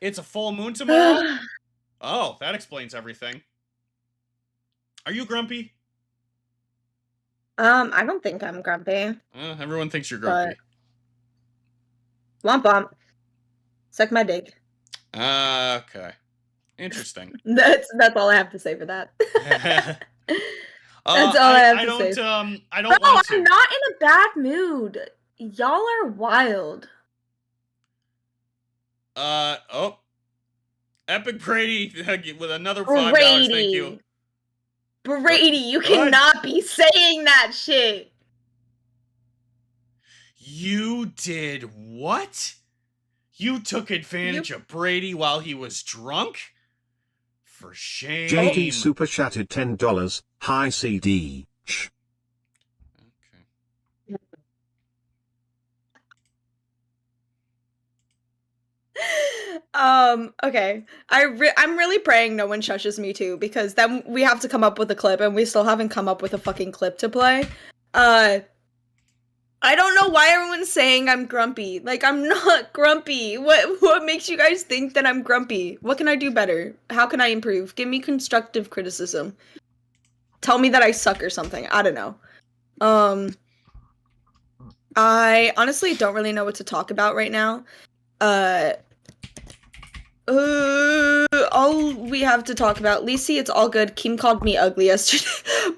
S2: It's a full moon tomorrow? Oh, that explains everything. Are you grumpy?
S3: I don't think I'm grumpy.
S2: Everyone thinks you're grumpy.
S3: Womp womp. Suck my dick.
S2: Okay. Interesting.
S3: That's all I have to say for that. That's all I have to say.
S2: I don't want to.
S3: I'm not in a bad mood. Y'all are wild.
S2: Epic Brady with another $5. Thank you.
S3: Brady, you cannot be saying that shit.
S2: You did what? You took advantage of Brady while he was drunk? For shame.
S5: JD super chatted $10. Hi CD. Shh.
S3: Okay. I'm really praying no one shushes me too, because then we have to come up with a clip, and we still haven't come up with a fucking clip to play. I don't know why everyone's saying I'm grumpy. Like, I'm not grumpy. What makes you guys think that I'm grumpy? What can I do better? How can I improve? Give me constructive criticism. Tell me that I suck or something. I don't know. I honestly don't really know what to talk about right now. All we have to talk about, Lacey, it's all good. Keem called me ugly yesterday.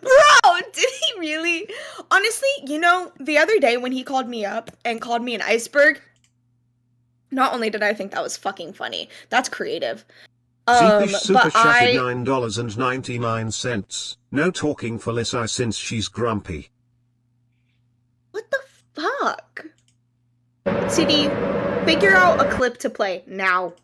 S3: Bro, did he really? Honestly, you know, the other day when he called me up and called me an iceberg, not only did I think that was fucking funny, that's creative.
S5: Super chatted $9.99. No talking for Lisa since she's grumpy.
S3: What the fuck? CD, figure out a clip to play now.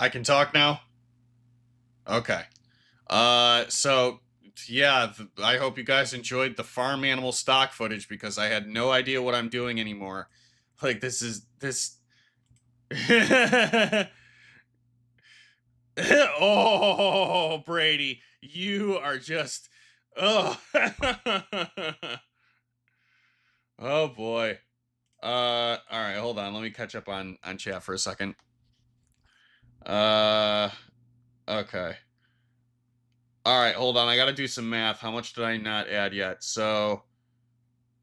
S2: I can talk now? Okay. So, yeah, I hope you guys enjoyed the farm animal stock footage, because I had no idea what I'm doing anymore. Like, this... Oh, Brady, you are just... Oh. Oh, boy. Alright, hold on. Let me catch up on chat for a second. Okay. Alright, hold on. I gotta do some math. How much did I not add yet? So...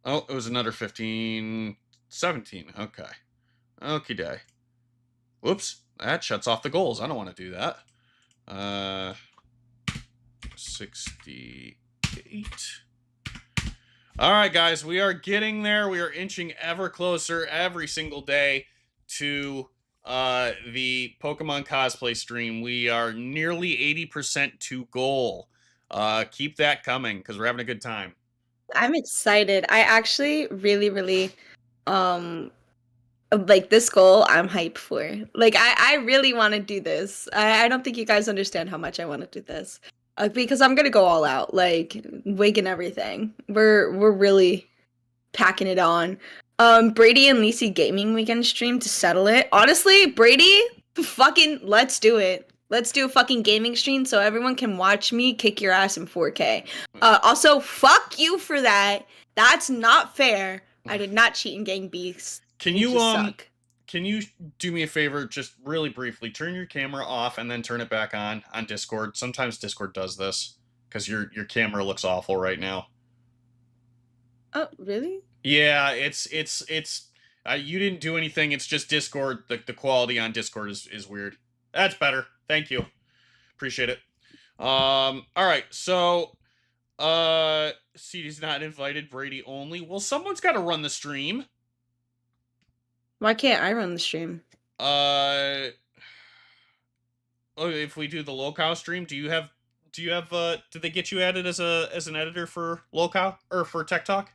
S2: Oh, it was another 15... 17. Okay. Okie day. Whoops. That shuts off the goals. I don't want to do that. 68. All right, guys, we are getting there. We are inching ever closer every single day to the Pokemon cosplay stream. We are nearly 80% to goal. Keep that coming because we're having a good time.
S3: I'm excited. I actually really like this goal I'm hyped for. Like I really want to do this. I don't think you guys understand how much I want to do this. Because I'm gonna go all out, like wig and everything. We're really packing it on. Brady and Lacey gaming weekend stream to settle it. Honestly, Brady, fucking let's do it. Let's do a fucking gaming stream so everyone can watch me kick your ass in 4K. Also, fuck you for that. That's not fair. I did not cheat in Gang Beasts.
S2: Can you do me a favor, just really briefly, turn your camera off and then turn it back on Discord? Sometimes Discord does this because your camera looks awful right now.
S3: Oh, really?
S2: Yeah, it's you didn't do anything. It's just Discord. The quality on Discord is weird. That's better. Thank you. Appreciate it. All right. So, CD's not invited. Brady only. Well, someone's got to run the stream.
S3: Why can't I run the stream?
S2: Oh, if we do the Lowcow stream, do you have did they get you added as an editor for Lowcow or for Tech Talk?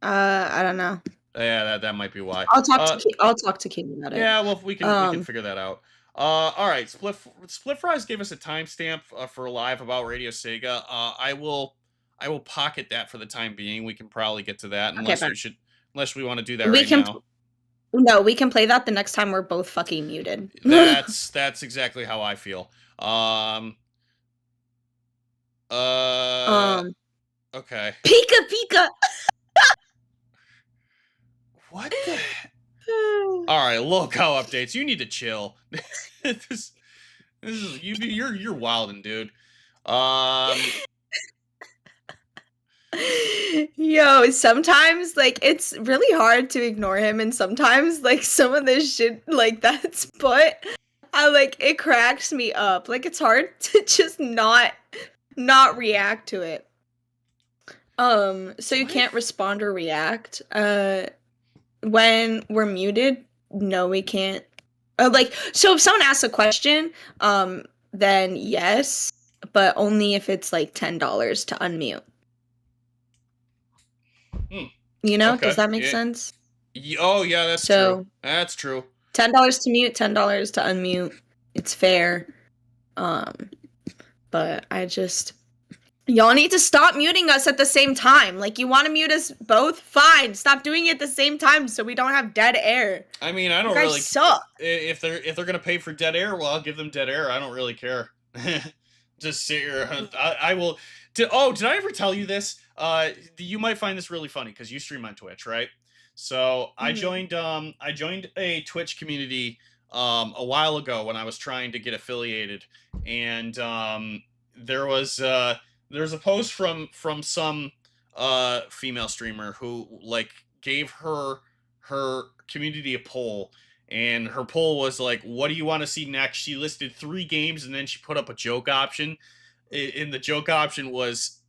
S3: I don't know.
S2: Yeah, that might be why.
S3: I'll talk to Kim about it.
S2: Yeah, well, we can figure that out. All right, Split Fries gave us a timestamp for live about Radio Sega. I will pocket that for the time being. We can probably get to that unless we want to do that now.
S3: No, we can play that the next time we're both fucking muted.
S2: That's exactly how I feel. Okay.
S3: Pika.
S2: What the? All right, local updates. You need to chill. this is you're wilding, dude.
S3: Yo, sometimes like it's really hard to ignore him, and sometimes like some of this shit like that's but I like it cracks me up. Like it's hard to just not react to it. So you can't respond or react when we're muted. No, we can't. So if someone asks a question, then yes, but only if it's like $10 to unmute. You know,
S2: okay.
S3: Does that make sense?
S2: Oh yeah, that's true. That's true.
S3: $10 to mute, $10 to unmute. It's fair. But y'all need to stop muting us at the same time. Like, you want to mute us both? Fine. Stop doing it at the same time so we don't have dead air.
S2: I mean, I don't
S3: really suck.
S2: If they're gonna pay for dead air, well, I'll give them dead air. I don't really care. Just sit here. I will. Did I ever tell you this? You might find this really funny because you stream on Twitch, right? So I joined a Twitch community a while ago when I was trying to get affiliated, and there was a post from some female streamer who like gave her community a poll, and her poll was like, what do you want to see next? She listed 3 games, and then she put up a joke option, and the joke option was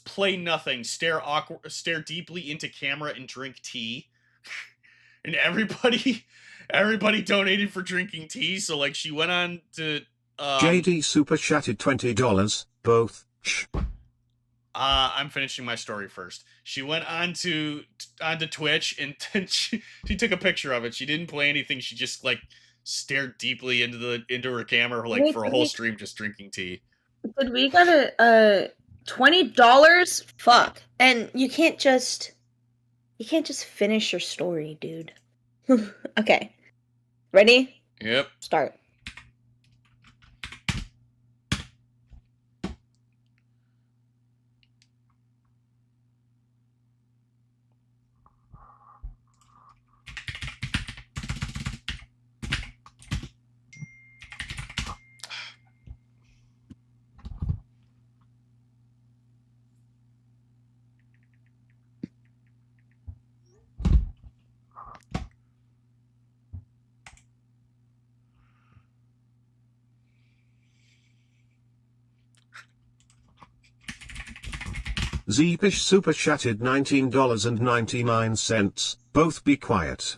S2: play nothing, stare deeply into camera, and drink tea. And everybody donated for drinking tea. So like she went on to
S5: JD super chatted $20, both.
S2: I'm finishing my story first. She went onto Twitch, and then she took a picture of it. She didn't play anything. She just like stared deeply into her camera for a whole stream, just drinking tea.
S3: But we got a $20. Fuck, and you can't just finish your story, dude. Okay, ready?
S2: Yep.
S3: Start.
S5: Zeepish super chatted $19.99. Both be quiet.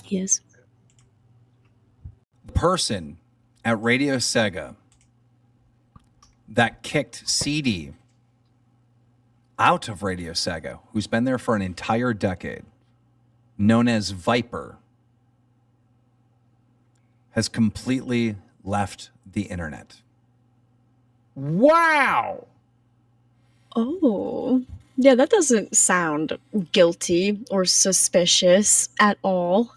S6: Yes.
S7: Person at Radio Sega that kicked CD out of Radio Sega, who's been there for an entire decade, known as Viper, has completely left the internet.
S2: Wow.
S6: Oh. Yeah, that doesn't sound guilty or suspicious at all.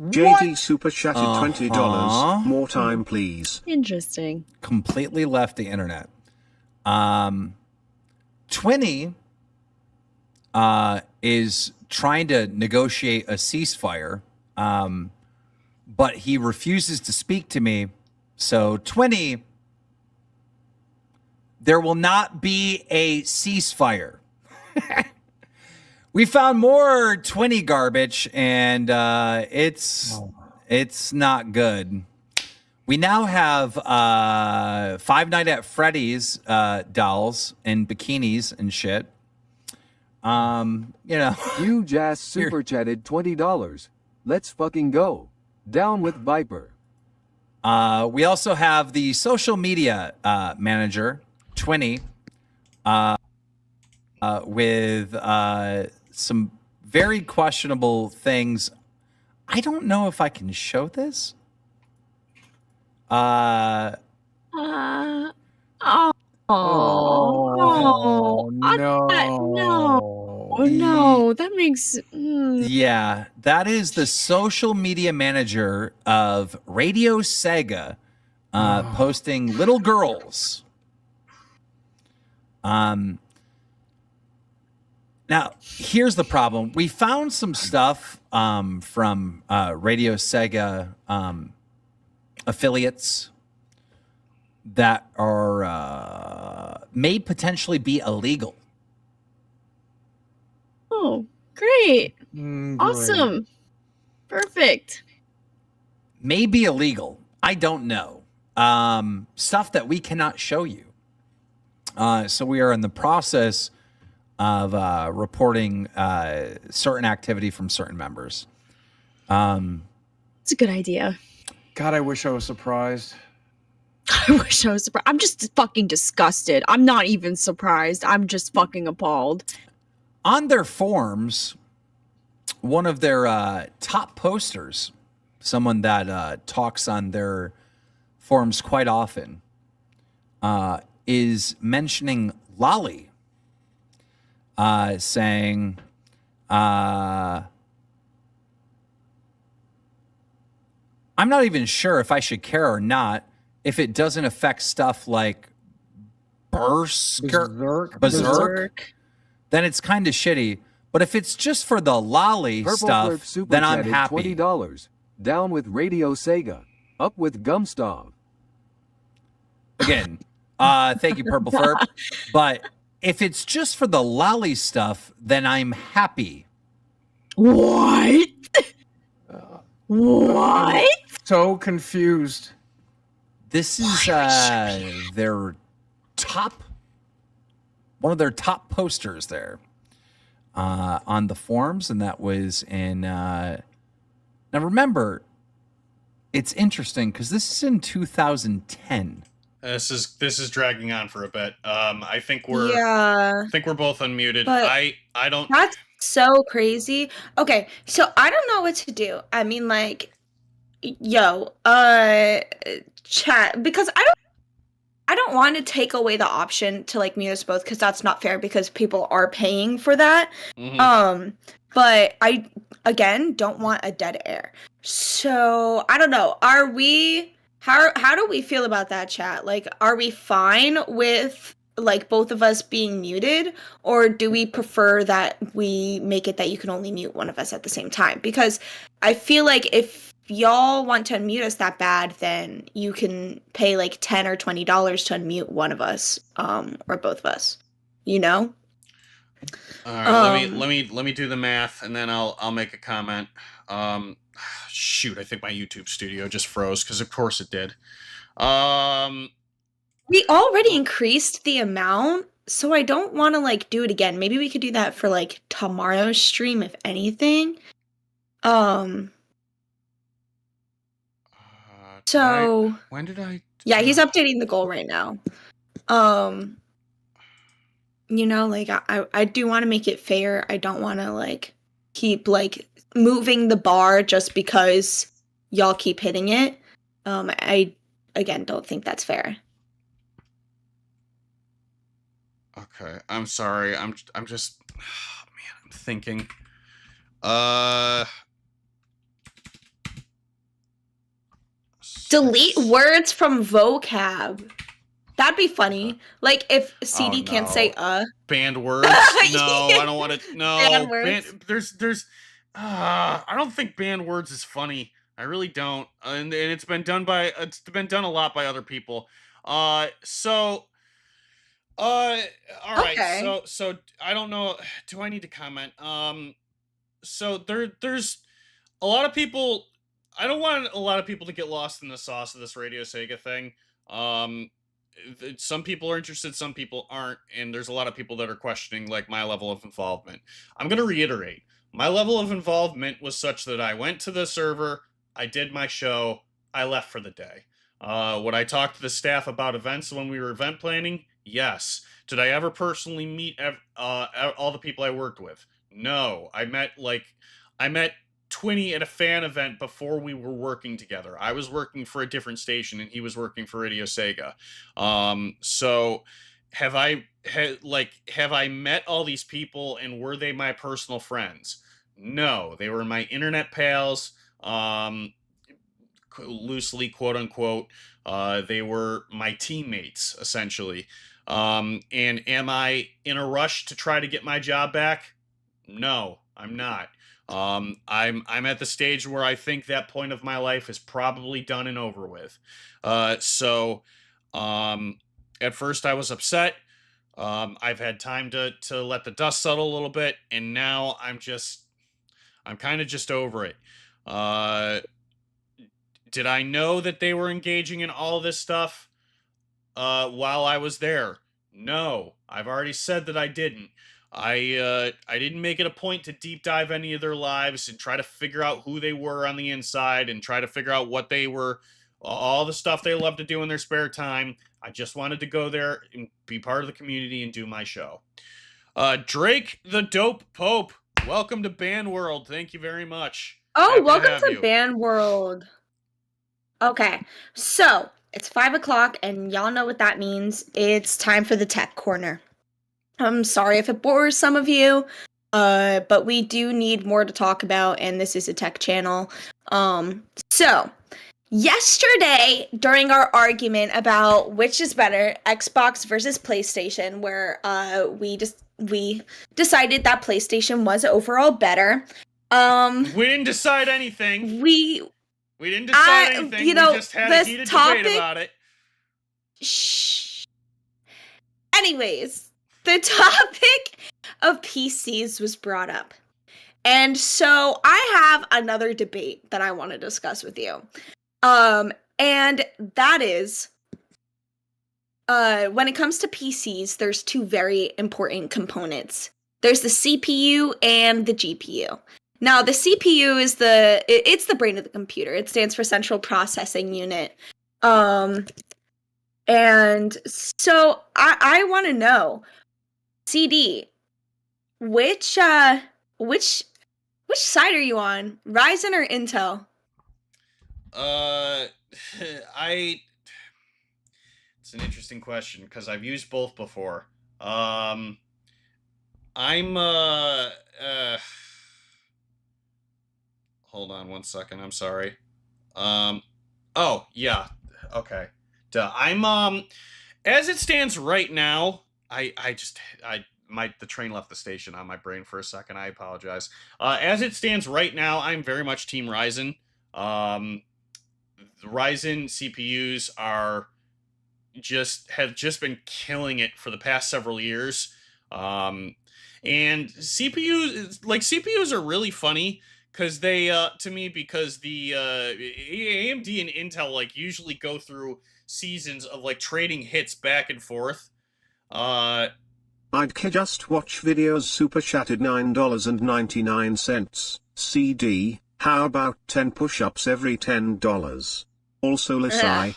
S5: JD super chatted $20. More time, please.
S6: Interesting.
S7: Completely left the internet. Twinny is trying to negotiate a ceasefire, but he refuses to speak to me. So, Twinny, there will not be a ceasefire. We found more Twinny garbage, and it's not good. We now have Five Nights at Freddy's dolls and bikinis and shit.
S8: You just super chatted $20. Let's fucking go. Down with Viper.
S7: We also have the social media manager, Twinny, with some very questionable things. I don't know if I can show this.
S6: Oh, no, that makes.
S7: Yeah, that is the social media manager of Radio Sega posting little girls. Now, here's the problem. We found some stuff from Radio Sega affiliates that are may potentially be illegal.
S6: Oh, great. Awesome. Perfect.
S7: May be illegal. I don't know. Stuff that we cannot show you. So we are in the process of reporting certain activity from certain members.
S6: It's a good idea.
S2: God, I wish I was surprised.
S6: I wish I was surprised. I'm just fucking disgusted. I'm not even surprised. I'm just fucking appalled.
S7: On their forums, one of their top posters, someone that talks on their forums quite often, is mentioning Lolly, saying, I'm not even sure if I should care or not if it doesn't affect stuff like Berserk. Then it's kind of shitty. But if it's just for the lolly
S8: Purple
S7: stuff, then I'm happy.
S8: $20. Down with Radio Sega. Up with KEEMSTAR.
S7: Again, thank you, Purple Flurp. But if it's just for the lolly stuff, then I'm happy.
S6: What? What?
S2: So confused.
S7: This is their top, one of their top posters there on the forums, and that was in. Now remember, it's interesting because this is in 2010.
S2: This is dragging on for a bit. I think we're both unmuted.
S3: But
S2: I don't.
S3: That's so crazy. Okay, so I don't know what to do. I mean, like, chat, because I I don't want to take away the option to like mute us both because that's not fair because people are paying for that. But I again don't want a dead air. So I don't know. Are we? How do we feel about that, chat? Like, are we fine with like both of us being muted, or do we prefer that we make it that you can only mute one of us at the same time? Because I feel like if y'all want to unmute us that bad, then you can pay like $10 or $20 to unmute one of us, or both of us. You know.
S2: All right, let me do the math, and then I'll make a comment. Shoot, I think my YouTube studio just froze because of course it did.
S3: We already increased the amount, so I don't want to like do it again. Maybe we could do that for like tomorrow's stream, if anything. So
S2: when did I?
S3: Yeah, he's updating the goal right now. You know, like I do want to make it fair. I don't want to like keep like moving the bar just because y'all keep hitting it. I again don't think that's fair.
S2: Okay, I'm sorry. I'm just man, I'm thinking.
S3: Delete words from vocab. That'd be funny. Like if CD can't say
S2: banned words. No, I don't want to. No,
S3: banned words.
S2: There's. I don't think banned words is funny. I really don't. And it's been done a lot by other people. All right.
S3: Okay.
S2: So I don't know. Do I need to comment? So there's a lot of people. I don't want a lot of people to get lost in the sauce of this Radio Sega thing. Some people are interested, some people aren't, and there's a lot of people that are questioning like my level of involvement. I'm gonna reiterate, my level of involvement was such that I went to the server, I did my show, I left for the day. Would I talk to the staff about events when we were event planning? Yes. Did I ever personally meet all the people I worked with? No. I met Twinny at a fan event before we were working together. I was working for a different station and he was working for Radio Sega. So have I met all these people and were they my personal friends? No, they were my internet pals, loosely quote unquote. They were my teammates essentially. And am I in a rush to try to get my job back? No, I'm not. I'm at the stage where I think that point of my life is probably done and over with. At first I was upset. I've had time to let the dust settle a little bit, and now I'm kind of just over it. Did I know that they were engaging in all this stuff while I was there? No, I've already said that I didn't. I didn't make it a point to deep dive any of their lives and try to figure out who they were on the inside and try to figure out what they were, all the stuff they love to do in their spare time. I just wanted to go there and be part of the community and do my show. Drake the Dope Pope, welcome to Band World. Thank you very much.
S3: Oh, welcome to Band World. Okay, so it's 5 o'clock and y'all know what that means. It's time for the tech corner. I'm sorry if it bores some of you, but we do need more to talk about, and this is a tech channel. So, yesterday, during our argument about which is better, Xbox versus PlayStation, where we decided that PlayStation was overall better.
S2: We didn't decide anything.
S3: We
S2: didn't decide anything. We just had a heated debate about it.
S3: Shh. Anyways. The topic of PCs was brought up. And so I have another debate that I want to discuss with you. And that is, when it comes to PCs, there's two very important components. There's the CPU and the GPU. Now, the CPU is it's the brain of the computer. It stands for Central Processing Unit. And so I want to know, CD, which side are you on? Ryzen or Intel?
S2: It's It's an interesting question because I've used both before. I'm hold on one second. I'm sorry. Oh yeah. Okay. Duh. As it stands right now, the train left the station on my brain for a second. I apologize. As it stands right now, I'm very much Team Ryzen. The Ryzen CPUs have just been killing it for the past several years. And CPUs are really funny because they to me because the AMD and Intel like usually go through seasons of like trading hits back and forth.
S5: I'd just watch videos super chatted $9.99. CD, how about 10 push-ups every $10? Also Lisai.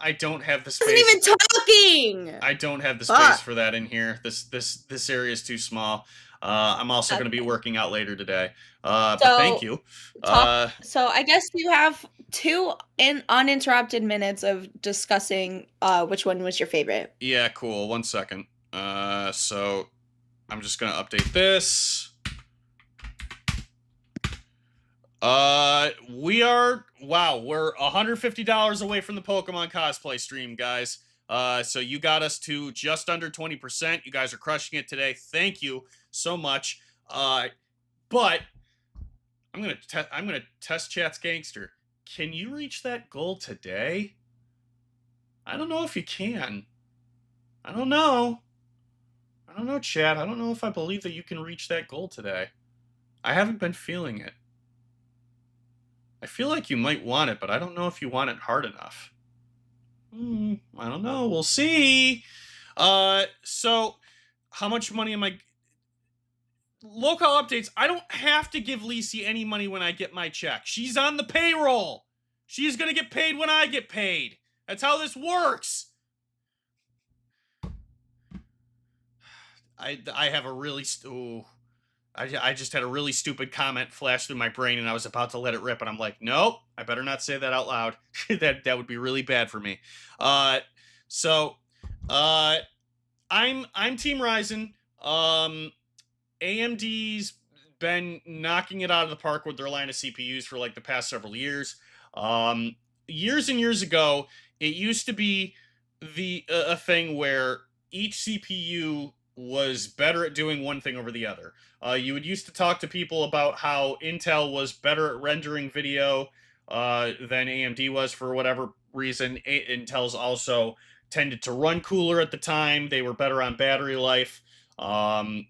S2: I don't have the space.
S3: Isn't even talking.
S2: I don't have the space for that in here. This area is too small. I'm also going to be working out later today. But thank you.
S3: So I guess you have 2 uninterrupted minutes of discussing which one was your favorite.
S2: Yeah, cool. 1 second. So I'm just going to update this. We're $150 away from the Pokemon cosplay stream, guys. So you got us to just under 20%. You guys are crushing it today. Thank you so much. But I'm gonna test Chat's Gangster. Can you reach that goal today? I don't know if you can. I don't know, Chat. I don't know if I believe that you can reach that goal today. I haven't been feeling it. I feel like you might want it, but I don't know if you want it hard enough. I don't know. We'll see. So how much money am I... Local updates. I don't have to give Lacey any money when I get my check. She's on the payroll. She's going to get paid when I get paid. That's how this works. I have a really... I just had a really stupid comment flash through my brain, and I was about to let it rip, and I'm like, nope, I better not say that out loud. that would be really bad for me. I'm Team Ryzen. AMD's been knocking it out of the park with their line of CPUs for like the past several years. Years and years ago, it used to be a thing where each CPU was better at doing one thing over the other. You would used to talk to people about how Intel was better at rendering video than AMD was for whatever reason. Intel's also tended to run cooler at the time. They were better on battery life. But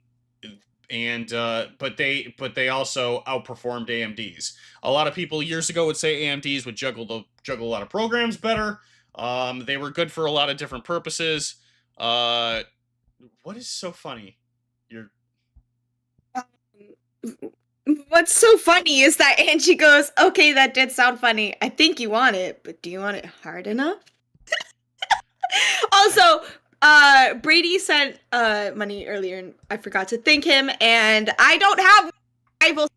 S2: they also outperformed AMDs. A lot of people years ago would say AMDs would juggle a lot of programs better. They were good for a lot of different purposes. What is so funny?
S3: What's so funny is that Angie goes, okay, that did sound funny. I think you want it, but do you want it hard enough? Also, Brady sent money earlier, and I forgot to thank him, and I don't have rivals.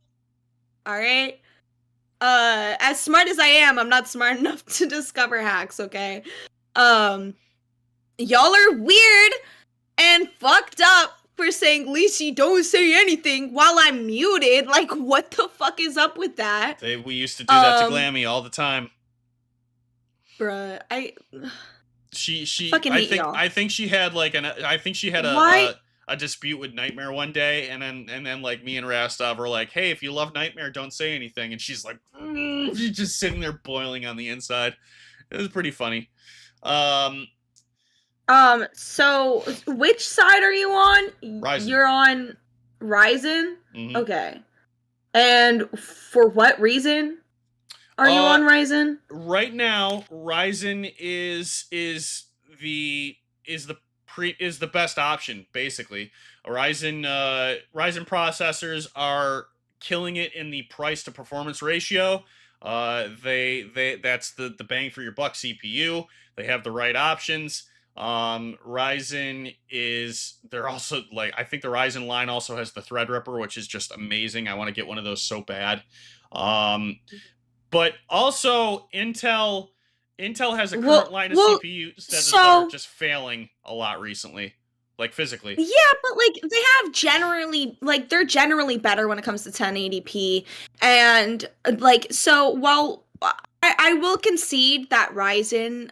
S3: All right? As smart as I am, I'm not smart enough to discover hacks, okay? Y'all are weird and fucked up for saying, Lacey, don't say anything while I'm muted. Like, what the fuck is up with that?
S2: We used to do that to Glammy all the time.
S3: Bruh,
S2: She
S3: fucking hate y'all.
S2: I think she had a dispute with Nightmare one day, and then like me and Rastov were like, hey, if you love Nightmare, don't say anything, and she's like, she's just sitting there boiling on the inside. It was pretty funny.
S3: So which side are you on?
S2: Ryzen.
S3: You're on Ryzen?
S2: Mm-hmm.
S3: Okay. And for what reason are you on Ryzen?
S2: Right now, Ryzen is the best option, basically. Ryzen processors are killing it in the price to performance ratio. That's the bang for your buck CPU. They have the right options. Ryzen they're also like, I think the Ryzen line also has the Threadripper, which is just amazing. I want to get one of those so bad. But also Intel Intel has a current line of CPUs that are just failing a lot recently, like physically.
S3: Yeah, but like they have generally, like they're generally better when it comes to 1080p, and like so. While I will concede that Ryzen,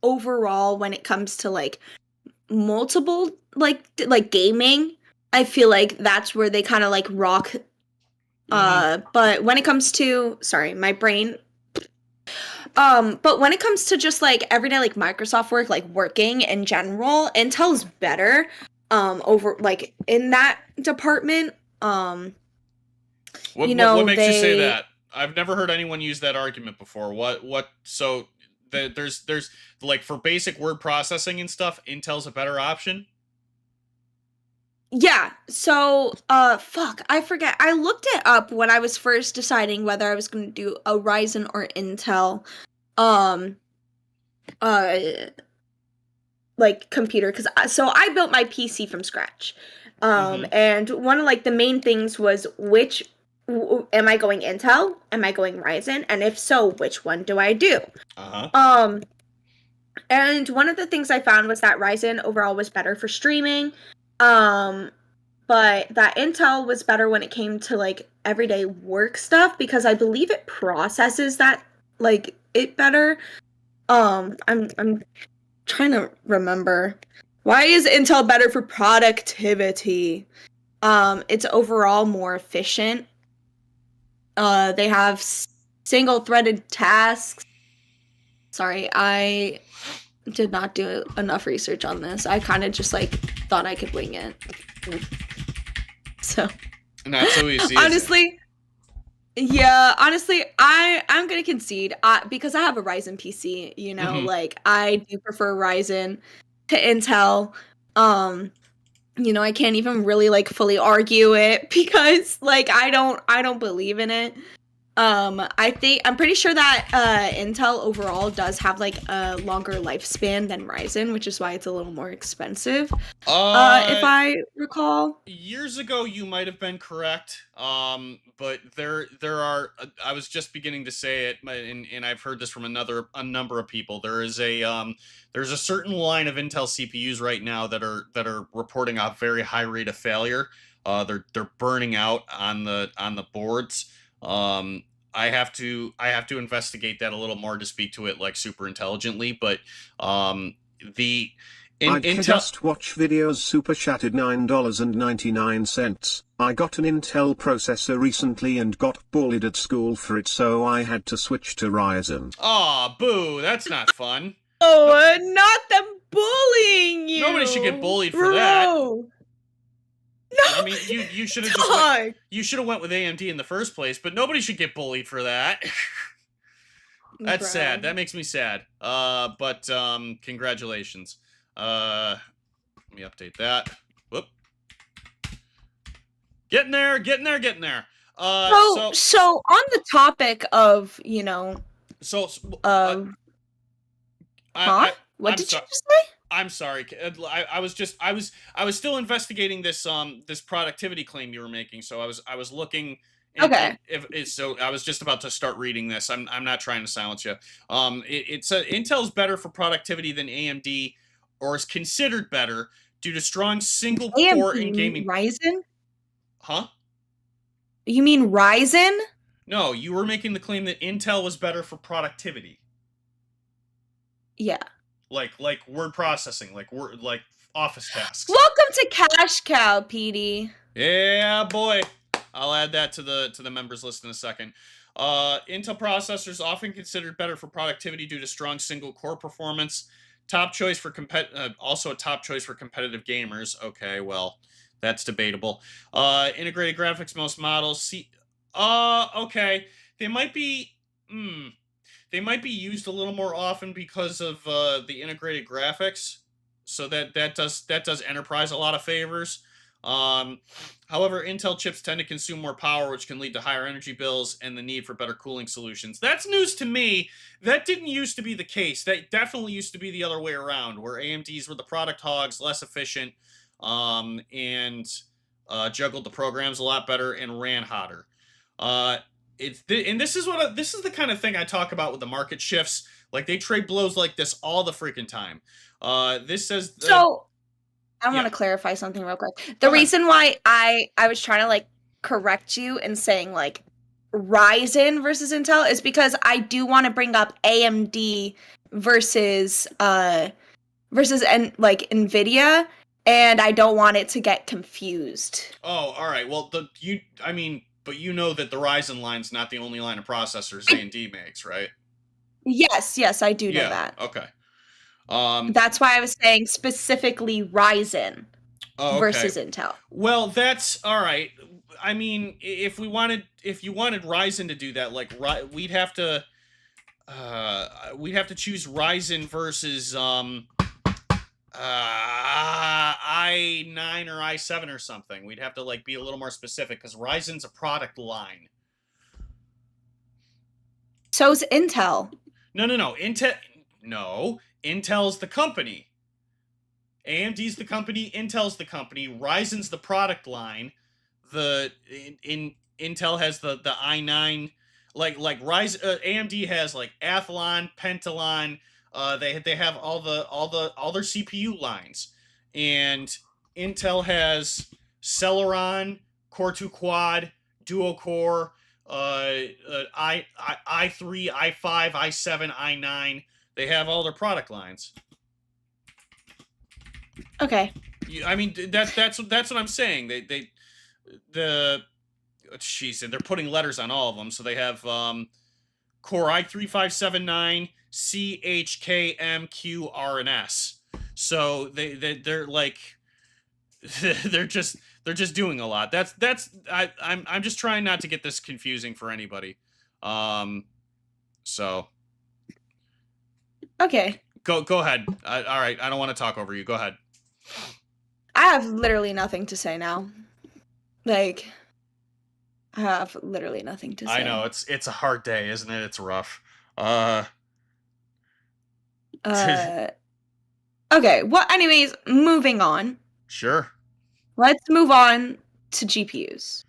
S3: overall, when it comes to like multiple like gaming, I feel like that's where they kind of like rock. But when it comes to, sorry, my brain. But when it comes to just like everyday like Microsoft work, like working in general, Intel's better over like in that department.
S2: What
S3: you know,
S2: what makes you say that? I've never heard anyone use that argument before. So there's like for basic word processing and stuff, Intel's a better option?
S3: Yeah, so fuck, I forget. I looked it up when I was first deciding whether I was going to do a Ryzen or Intel like computer, cuz so I built my PC from scratch. And one of like the main things was am I going Intel? Am I going Ryzen? And if so, which one do I do? And one of the things I found was that Ryzen overall was better for streaming. But that Intel was better when it came to like everyday work stuff, because I believe it processes that like it better. I'm trying to remember. Why is Intel better for productivity? It's overall more efficient. They have single-threaded tasks. Sorry, I did not do enough research on this. I kind of just like thought I could wing it. So
S2: not so easy.
S3: Honestly, yeah, honestly, I'm gonna concede because I have a Ryzen PC. You know, like I do prefer Ryzen to Intel. You know, I can't even really like fully argue it because like I don't believe in it. I'm pretty sure that Intel overall does have like a longer lifespan than Ryzen, which is why it's a little more expensive. If I recall.
S2: Years ago, you might have been correct. But there are. I was just beginning to say it, and I've heard this from a number of people. There's a certain line of Intel CPUs right now that are reporting a very high rate of failure. They're burning out on the boards. I have to investigate that a little more to speak to it like super intelligently, but
S5: I just watch videos super chatted $9.99. I got an Intel processor recently and got bullied at school for it, so I had to switch to Ryzen.
S2: Aw, boo, that's not fun.
S3: Oh, not them bullying you.
S2: Nobody should get bullied for that.
S3: No.
S2: I mean, you should have went with AMD in the first place, but nobody should get bullied for that. That's sad. That makes me sad. But congratulations. Let me update that. Whoop. Getting there.
S3: So on the topic of, you know, what did you just say?
S2: I'm sorry. I was still investigating this productivity claim you were making. So I was looking.
S3: Okay.
S2: So I was just about to start reading this. I'm not trying to silence you. It's Intel's better for productivity than AMD, or is considered better due to strong single core in gaming.
S3: Ryzen?
S2: Huh?
S3: You mean Ryzen?
S2: No, you were making the claim that Intel was better for productivity.
S3: Yeah.
S2: Like word processing, like office tasks.
S3: Welcome to Cash Cow, PD.
S2: Yeah, boy. I'll add that to the members list in a second. Intel processors often considered better for productivity due to strong single core performance. Top choice for also a top choice for competitive gamers. Okay, well, that's debatable. Integrated graphics, most models. Okay, they might be. They might be used a little more often because of the integrated graphics, so that does enterprise a lot of favors. However, Intel chips tend to consume more power, which can lead to higher energy bills and the need for better cooling solutions. That's news to me. That didn't used to be the case. That definitely used to be the other way around, where AMDs were the product hogs, less efficient, and juggled the programs a lot better and ran hotter. and this is the kind of thing I talk about with the market shifts. Like, they trade blows like this all the freaking time. This says
S3: So I
S2: yeah.
S3: want to clarify something real quick. The reason why I was trying to like correct you and saying like Ryzen versus Intel is because I do want to bring up AMD versus like Nvidia, and I don't want it to get confused.
S2: Oh, all right. Well, but you know that the Ryzen line's not the only line of processors AMD makes, right?
S3: Yes, I do know that.
S2: Okay.
S3: That's why I was saying specifically Ryzen versus Intel.
S2: Well, that's all right. I mean, if you wanted Ryzen to do that, like we'd have to choose Ryzen versus i9 or i7 or something. We'd have to like be a little more specific because Ryzen's a product line.
S3: So's Intel.
S2: No. Intel's the company. AMD's the company. Intel's the company. Ryzen's the product line. Intel has the i9. Like Ryzen, AMD has like Athlon, Pentalon. They have all their CPU lines, and Intel has Celeron, Core 2 Quad, Duo Core, i3, i5, i7, i9. They have all their product lines.
S3: Okay.
S2: I mean, that's what I'm saying. They're putting letters on all of them, so they have Core i3-579, C, H, K, M, Q, R, and S. So they're like they're just doing a lot. I'm just trying not to get this confusing for anybody. So
S3: okay.
S2: Go ahead. All right, I don't want to talk over you. Go ahead.
S3: I have literally nothing to say now. Like, I have literally nothing to say.
S2: I know it's a hard day, isn't it? It's rough.
S3: Okay, well, anyways, moving on.
S2: Sure.
S3: Let's move on to GPUs.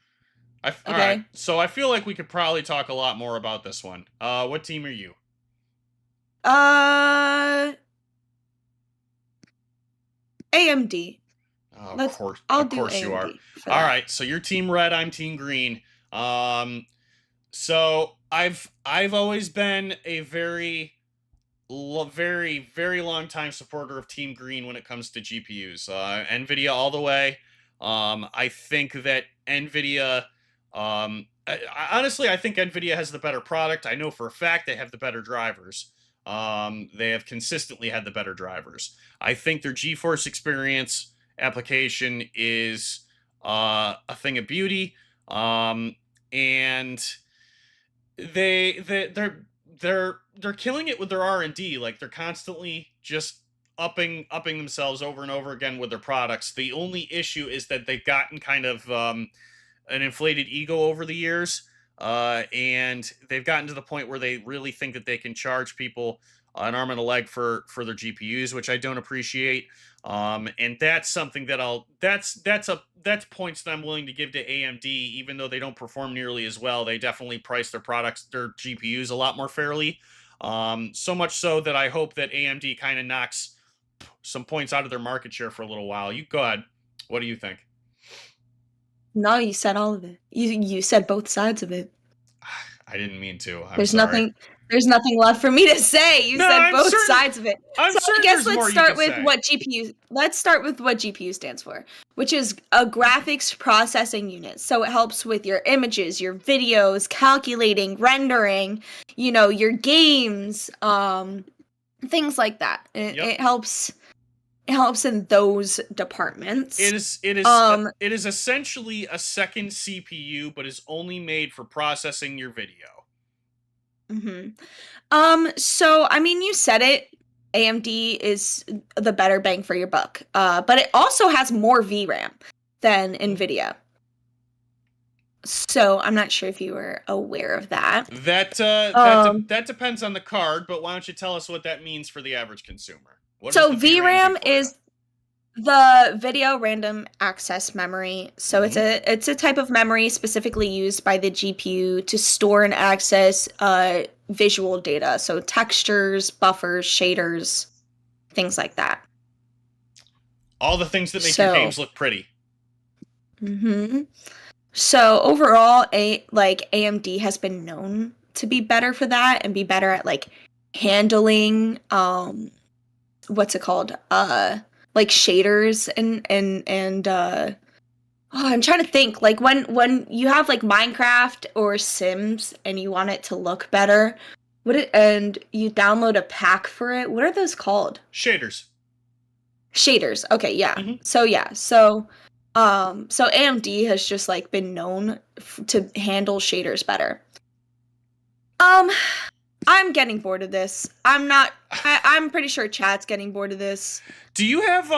S2: All right, so I feel like we could probably talk a lot more about this one. What team are you?
S3: AMD.
S2: Oh, of course
S3: AMD
S2: you are. All right, so you're Team Red, I'm Team Green. So I've always been a very long time supporter of Team Green when it comes to GPUs. NVIDIA all the way. I think that NVIDIA, honestly, I think NVIDIA has the better product. I know for a fact they have the better drivers. They have consistently had the better drivers. I think their GeForce experience application is a thing of beauty. And they're killing it with their R&D. Like, they're constantly just upping themselves over and over again with their products. The only issue is that they've gotten kind of an inflated ego over the years, and they've gotten to the point where they really think that they can charge people an arm and a leg for their GPUs, which I don't appreciate. And that's something that that's points that I'm willing to give to AMD, even though they don't perform nearly as well. They definitely price their GPUs a lot more fairly. So much so that I hope that AMD kind of knocks some points out of their market share for a little while. You go ahead. What do you think?
S3: No, you said all of it. You said both sides of it.
S2: I didn't mean to.
S3: There's nothing left for me to say. You said both sides of it. I guess let's start with what GPU stands for, which is a graphics processing unit. So it helps with your images, your videos, calculating, rendering, your games, things like that. It helps in those departments.
S2: It is essentially a second CPU, but is only made for processing your video.
S3: So I mean, you said it. AMD is the better bang for your buck. But it also has more VRAM than Nvidia. So I'm not sure if you were aware of that.
S2: That depends on the card, but why don't you tell us what that means for the average consumer?
S3: So VRAM The video random access memory. So it's a type of memory specifically used by the GPU to store and access visual data. So textures, buffers, shaders, things like that.
S2: All the things that make your games look pretty.
S3: So overall, AMD has been known to be better for that and be better at like handling what's it called? Like shaders and I'm trying to think, like when you have like Minecraft or Sims and you want it to look better, and you download a pack for it, what are those called?
S2: Shaders.
S3: Okay, yeah. So AMD has just like been known to handle shaders better. I'm getting bored of this. I'm pretty sure chat's getting bored of this.
S2: Do you have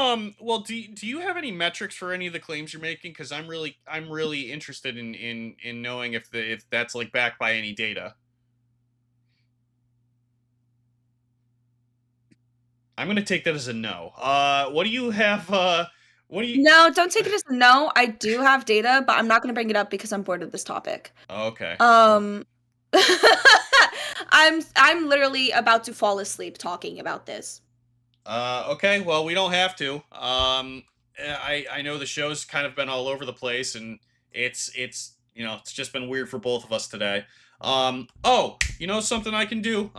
S2: do you have any metrics for any of the claims you're making? Because I'm really interested in knowing if that's like backed by any data. I'm gonna take that as a no. What do you have?
S3: No, don't take it as a no. I do have data, but I'm not gonna bring it up because I'm bored of this topic.
S2: Okay.
S3: I'm literally about to fall asleep talking about this.
S2: Okay, well, we don't have to. I know the show's kind of been all over the place, and it's just been weird for both of us today. Oh, you know something I can do?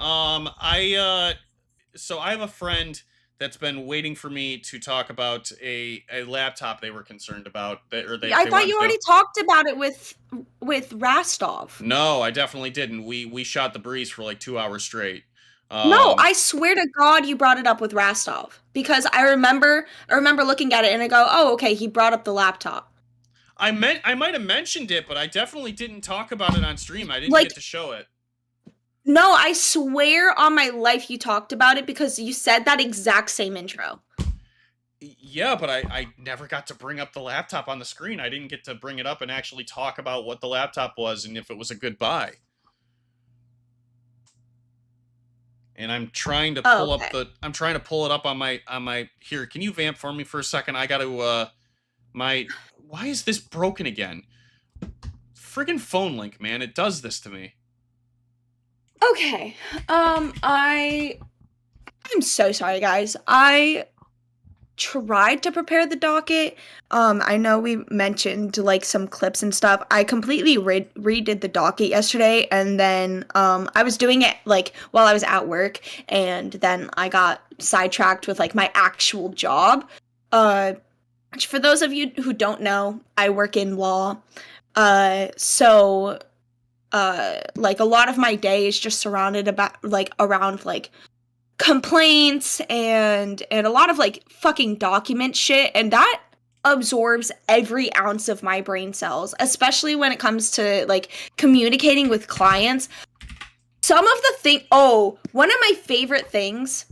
S2: So I have a friend that's been waiting for me to talk about a laptop they were concerned about.
S3: I thought you already talked about it with Rastov.
S2: No, I definitely didn't. We shot the breeze for like 2 hours straight.
S3: No, I swear to God you brought it up with Rastov. Because I remember looking at it and I go, oh, okay, he brought up the laptop.
S2: I might have mentioned it, but I definitely didn't talk about it on stream. I didn't get to show it.
S3: No, I swear on my life you talked about it because you said that exact same intro.
S2: Yeah, but I never got to bring up the laptop on the screen. I didn't get to bring it up and actually talk about what the laptop was and if it was a good buy. And I'm trying to pull up I'm trying to pull it up on my here. Can you vamp for me for a second? I got to why is this broken again? Friggin' phone link, man. It does this to me.
S3: Okay. I'm so sorry, guys. I tried to prepare the docket. I know we mentioned like some clips and stuff. I completely redid the docket yesterday, and then I was doing it like while I was at work, and then I got sidetracked with like my actual job. For those of you who don't know, I work in law. So like a lot of my day is just surrounded around complaints and a lot of like fucking document shit, and that absorbs every ounce of my brain cells, especially when it comes to like communicating with clients. One of my favorite things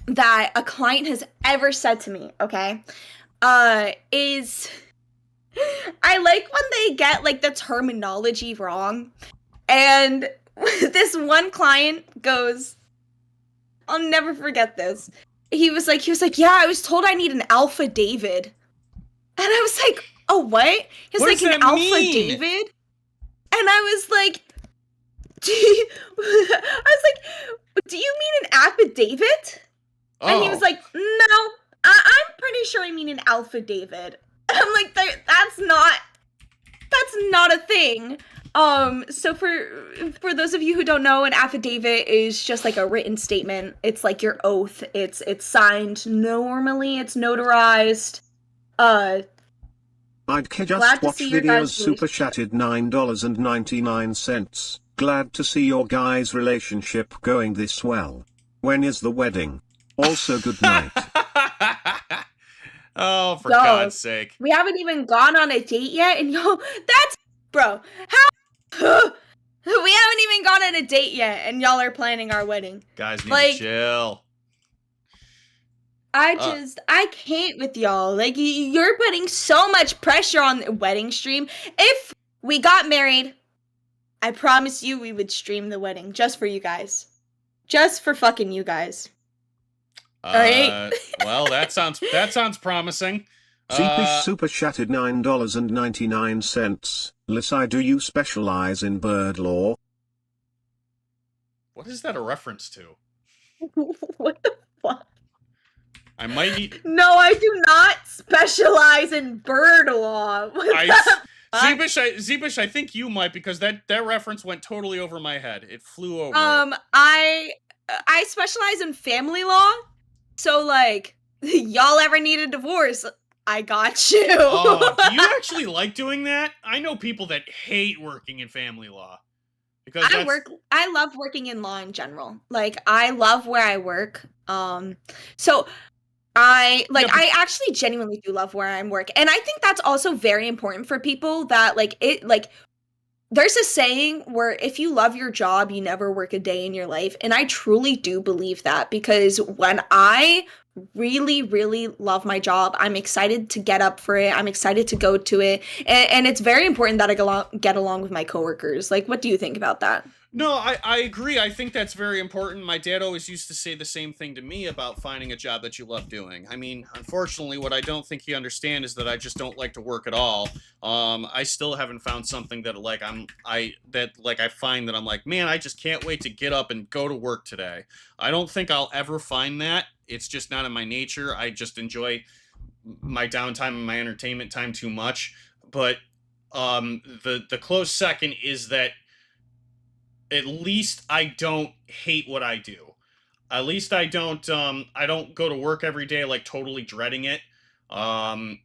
S3: that a client has ever said to me, okay, is I like when they get like the terminology wrong. And this one client goes, I'll never forget this. He was like, yeah, I was told I need an Alpha David. And I was like, oh, what? He was like, an Alpha David? And I was like, do you mean an affidavit? Oh. And he was like, no, I'm pretty sure I mean an Alpha David. I'm like, that's not a thing. So for those of you who don't know, an affidavit is just like a written statement. It's like your oath. It's signed. Normally, it's notarized.
S5: I'd just watch videos. Super chatted $9.99. Glad to see your guys' relationship going this well. When is the wedding? Also, good night.
S2: Oh, for God's sake.
S3: We haven't even gone on a date yet, and bro, how? We haven't even gone on a date yet, and y'all are planning our wedding.
S2: Guys need to chill.
S3: I can't with y'all. Like, you're putting so much pressure on the wedding stream. If we got married, I promise you we would stream the wedding just for you guys. Just for fucking you guys. All right.
S2: Well, that sounds promising.
S5: Seepish super chatted $9.99. Lisai, do you specialize in bird law?
S2: What is that a reference to?
S3: What the fuck?
S2: I might need.
S3: No, I do not specialize in bird law.
S2: Zeebish, I think you might, because that reference went totally over my head. It flew over.
S3: I specialize in family law. So like, y'all ever need a divorce? I got you.
S2: Oh, do you actually like doing that? I know people that hate working in family law. Because
S3: I love working in law in general. Like, I love where I work. So I actually genuinely do love where I work. And I think that's also very important for people that there's a saying where if you love your job, you never work a day in your life. And I truly do believe that, because when I really, really love my job, I'm excited to get up for it. I'm excited to go to it. And it's very important that I get along with my coworkers. Like, what do you think about that?
S2: No, I agree. I think that's very important. My dad always used to say the same thing to me about finding a job that you love doing. I mean, unfortunately, what I don't think he understands is that I just don't like to work at all. I still haven't found something that I find that I'm like, man, I just can't wait to get up and go to work today. I don't think I'll ever find that. It's just not in my nature. I just enjoy my downtime and my entertainment time too much. But the close second is that at least I don't hate what I do. At least I don't go to work every day like totally dreading it. I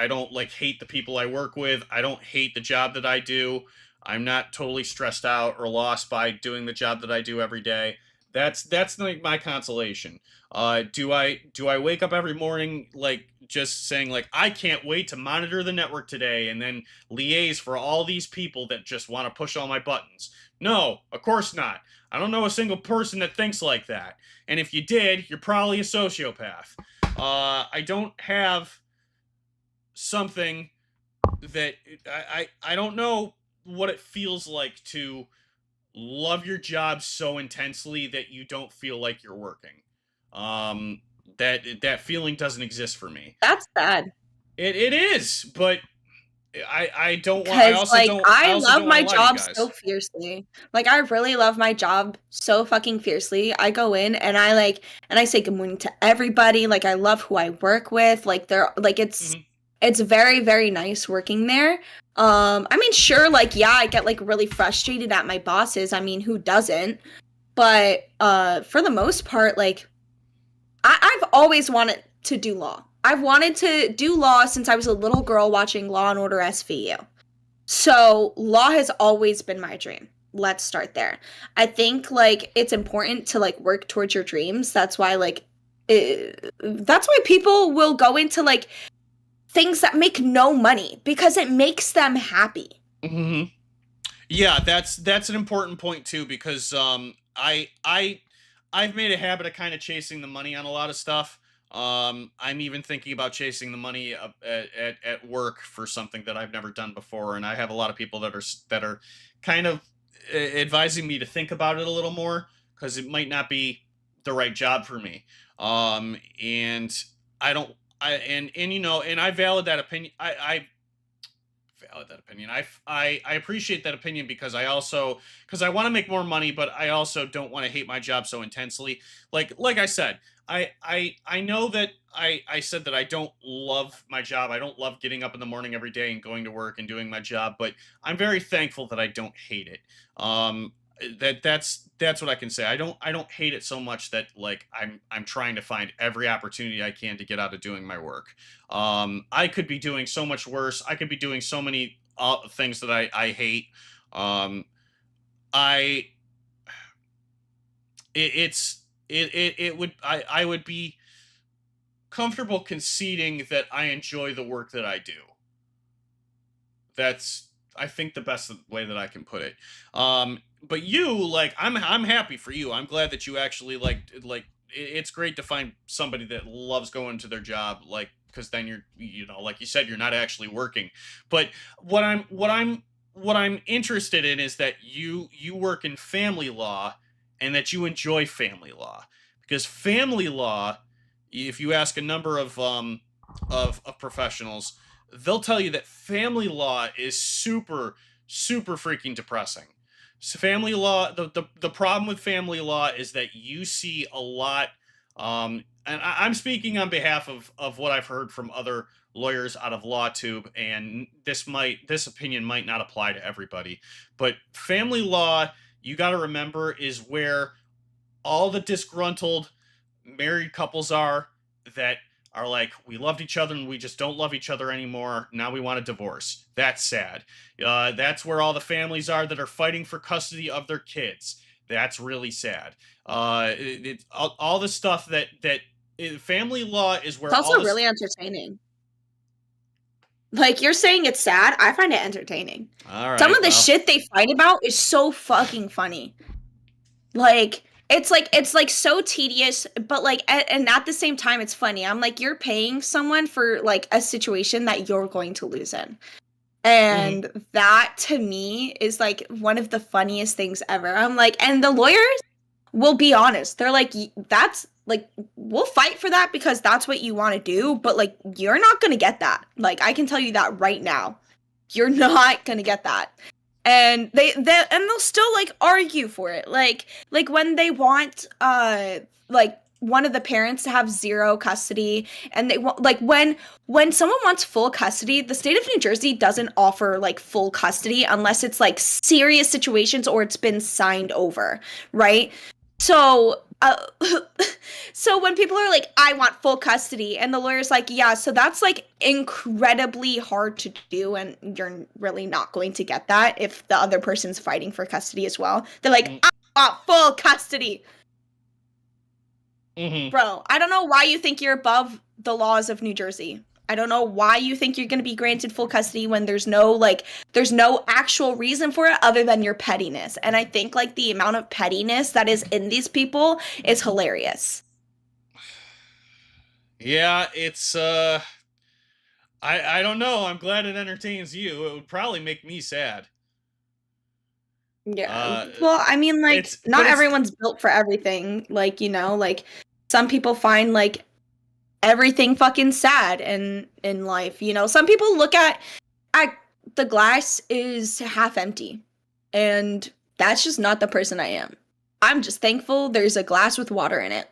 S2: don't hate the people I work with. I don't hate the job that I do. I'm not totally stressed out or lost by doing the job that I do every day. That's like my consolation. Do I wake up every morning just saying I can't wait to monitor the network today and then liaise for all these people that just want to push all my buttons? No, of course not. I don't know a single person that thinks like that. And if you did, you're probably a sociopath. I don't have something that I don't know what it feels like to love your job so intensely that you don't feel like you're working. That feeling doesn't exist for me.
S3: That's sad.
S2: It is, but I don't want.
S3: I love my job so fiercely. Like, I really love my job so fucking fiercely. I go in and I say good morning to everybody. Like, I love who I work with. Like, they're it's very, very nice working there. I mean, sure, I get really frustrated at my bosses. I mean, who doesn't? But for the most part, I've always wanted to do law. I've wanted to do law since I was a little girl watching Law and Order SVU. So law has always been my dream. Let's start there. I think it's important to work towards your dreams. That's why that's why people will go into things that make no money, because it makes them happy.
S2: Mm-hmm. Yeah, that's an important point too, because I've made a habit of kind of chasing the money on a lot of stuff. I'm even thinking about chasing the money at work for something that I've never done before, and I have a lot of people that are kind of advising me to think about it a little more, because it might not be the right job for me. And I don't. And I valid that opinion. I valid that opinion. I appreciate that opinion, because I want to make more money, but I also don't want to hate my job so intensely. Like I said, I know that I said that I don't love my job. I don't love getting up in the morning every day and going to work and doing my job, but I'm very thankful that I don't hate it. That's what I can say. I don't hate it so much that I'm trying to find every opportunity I can to get out of doing my work. I could be doing so much worse. I could be doing so many things that I hate. I would be comfortable conceding that I enjoy the work that I do. That's, I think, the best way that I can put it. But you, I'm happy for you. I'm glad that you actually it's great to find somebody that loves going to their job, because then you're, like you said, you're not actually working. But what I'm interested in is that you work in family law and that you enjoy family law, Because family law, if you ask a number of professionals, they'll tell you that family law is super, super freaking depressing. So family law, the problem with family law is that you see a lot, and I'm speaking on behalf of what I've heard from other lawyers out of LawTube, and this opinion might not apply to everybody, but family law, you got to remember, is where all the disgruntled married couples are that are like, we loved each other and we just don't love each other anymore. Now we want a divorce. That's sad. That's where all the families are that are fighting for custody of their kids. That's really sad. All the stuff that family law is where
S3: it's also really entertaining. Like, you're saying it's sad. I find it entertaining.
S2: All right,
S3: some of the shit they fight about is so fucking funny. Like, it's like so tedious, but like, and at the same time, it's funny. I'm like, you're paying someone for like a situation that you're going to lose in. And that to me is like one of the funniest things ever. I'm like, and the lawyers will be honest. They're like, that's like, we'll fight for that because that's what you want to do. But like, you're not going to get that. Like, I can tell you that right now. You're not going to get that. And they'll still like argue for it. Like when they want like one of the parents to have zero custody, and they want, like, when someone wants full custody, the state of New Jersey doesn't offer like full custody unless it's like serious situations or it's been signed over, right? So so when people are like, I want full custody, and the lawyer's like, yeah, so that's like incredibly hard to do, and you're really not going to get that if the other person's fighting for custody as well. They're like, I want full custody. Bro, I don't know why you think you're above the laws of New Jersey. I don't know why you think you're going to be granted full custody when there's no actual reason for it other than your pettiness. And I think like the amount of pettiness that is in these people is hilarious.
S2: Yeah, it's I don't know. I'm glad it entertains you. It would probably make me sad.
S3: Yeah. Well, I mean, like, not everyone's built for everything. Like, you know, like some people find like everything fucking sad in life, you know. Some people look at the glass is half empty, and that's just not the person I am. I'm just thankful there's a glass with water in it.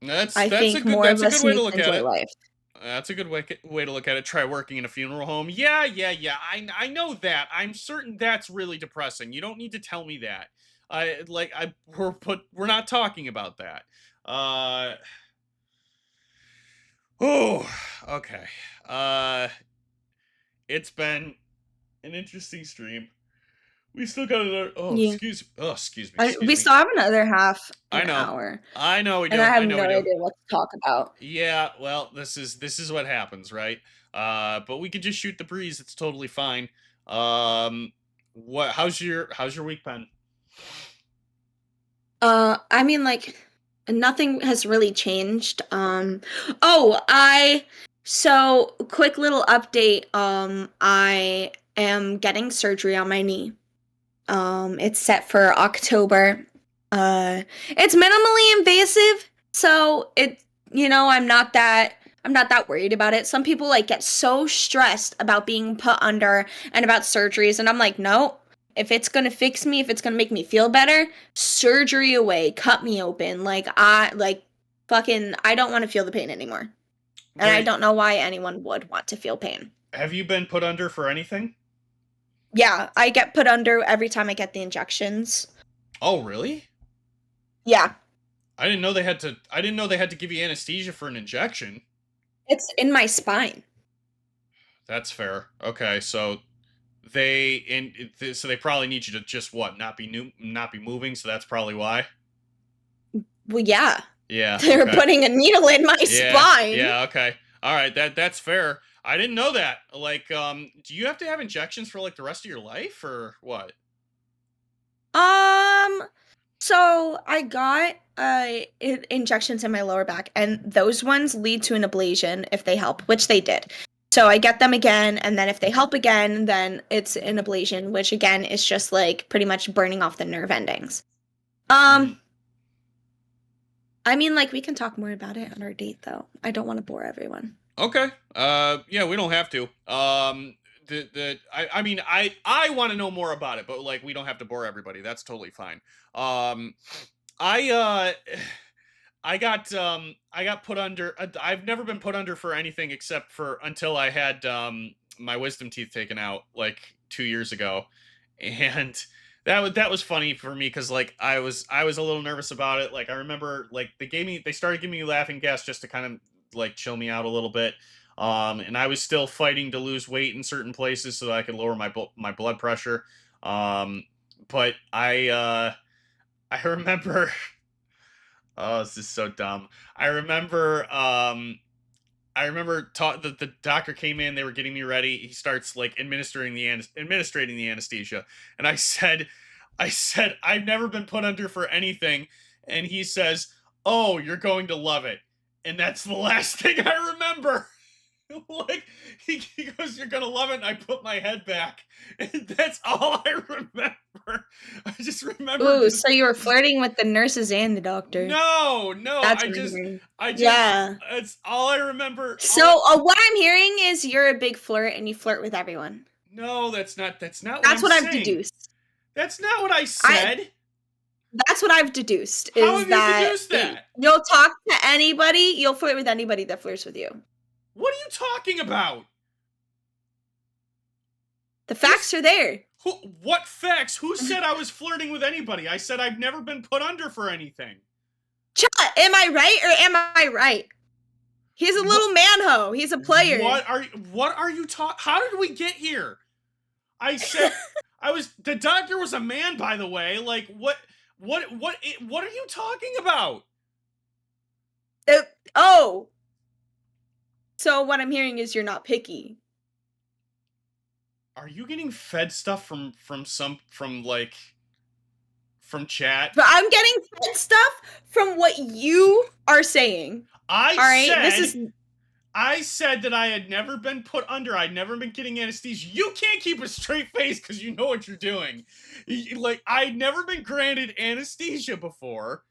S2: That's a good way to look at it. Life. That's a good way to look at it. Try working in a funeral home. Yeah. I know that. I'm certain that's really depressing. You don't need to tell me that. We're not talking about that. Oh, okay. It's been an interesting stream. We still got another. Excuse me.
S3: We still have another half an hour.
S2: I know we do.
S3: And I have no idea what to talk about.
S2: Yeah, well, this is what happens, right? But we could just shoot the breeze. It's totally fine. How's your week been?
S3: I mean, like, nothing has really changed. So quick little update. I am getting surgery on my knee. It's set for October. It's minimally invasive, so I'm not that worried about it. Some people like get so stressed about being put under and about surgeries, and I'm like, no. If it's gonna fix me, if it's gonna make me feel better, surgery away, cut me open. I don't want to feel the pain anymore. And I don't know why anyone would want to feel pain.
S2: Have you been put under for anything?
S3: Yeah, I get put under every time I get the injections.
S2: Oh, really?
S3: Yeah.
S2: I didn't know they had to give you anesthesia for an injection.
S3: It's in my spine.
S2: That's fair. Okay, so they probably need you to just not be moving, so that's probably why.
S3: Well, yeah.
S2: Yeah.
S3: They're putting a needle in my spine.
S2: Yeah, okay. All right, that's fair. I didn't know that. Like, do you have to have injections for like the rest of your life or what?
S3: So I got injections in my lower back, and those ones lead to an ablation if they help, which they did. So I get them again, and then if they help again, then it's an ablation, which again is just like pretty much burning off the nerve endings. I mean, like, we can talk more about it on our date, though. I don't want to bore everyone.
S2: Okay. Yeah, we don't have to. I mean, I want to know more about it, but like, we don't have to bore everybody. That's totally fine. I got put under. I've never been put under for anything except for until I had my wisdom teeth taken out like 2 years ago, and that was funny for me because like I was a little nervous about it. Like I remember like they started giving me laughing gas just to kind of like chill me out a little bit. And I was still fighting to lose weight in certain places so that I could lower my blood pressure. But I remember. Oh, this is so dumb. I remember the doctor came in, they were getting me ready. He starts like administrating the anesthesia. And I said, I've never been put under for anything. And he says, "Oh, you're going to love it." And that's the last thing I remember. Like, he goes, "You're going to love it." And I put my head back. And that's all I remember. I just remember.
S3: Ooh, so you were flirting with the nurses and the doctor.
S2: No.
S3: That's
S2: yeah. It's all I remember.
S3: So what I'm hearing is you're a big flirt and you flirt with everyone.
S2: No, that's not
S3: what I've deduced.
S2: That's not what I said.
S3: That's what I've deduced.
S2: How have you deduced that?
S3: You'll talk to anybody, you'll flirt with anybody that flirts with you.
S2: What are you talking about?
S3: The facts are there.
S2: What facts? Who said I was flirting with anybody? I said I've never been put under for anything.
S3: Chat, am I right or am I right? He's a little man-ho. He's a player.
S2: What are you talking? How did we get here? I said the doctor was a man, by the way. Like what are you talking about?
S3: Oh. So what I'm hearing is you're not picky.
S2: Are you getting fed stuff from chat?
S3: But I'm getting fed stuff from what you are saying.
S2: I said that I had never been put under. I'd never been getting anesthesia. You can't keep a straight face because you know what you're doing. Like, I'd never been granted anesthesia before.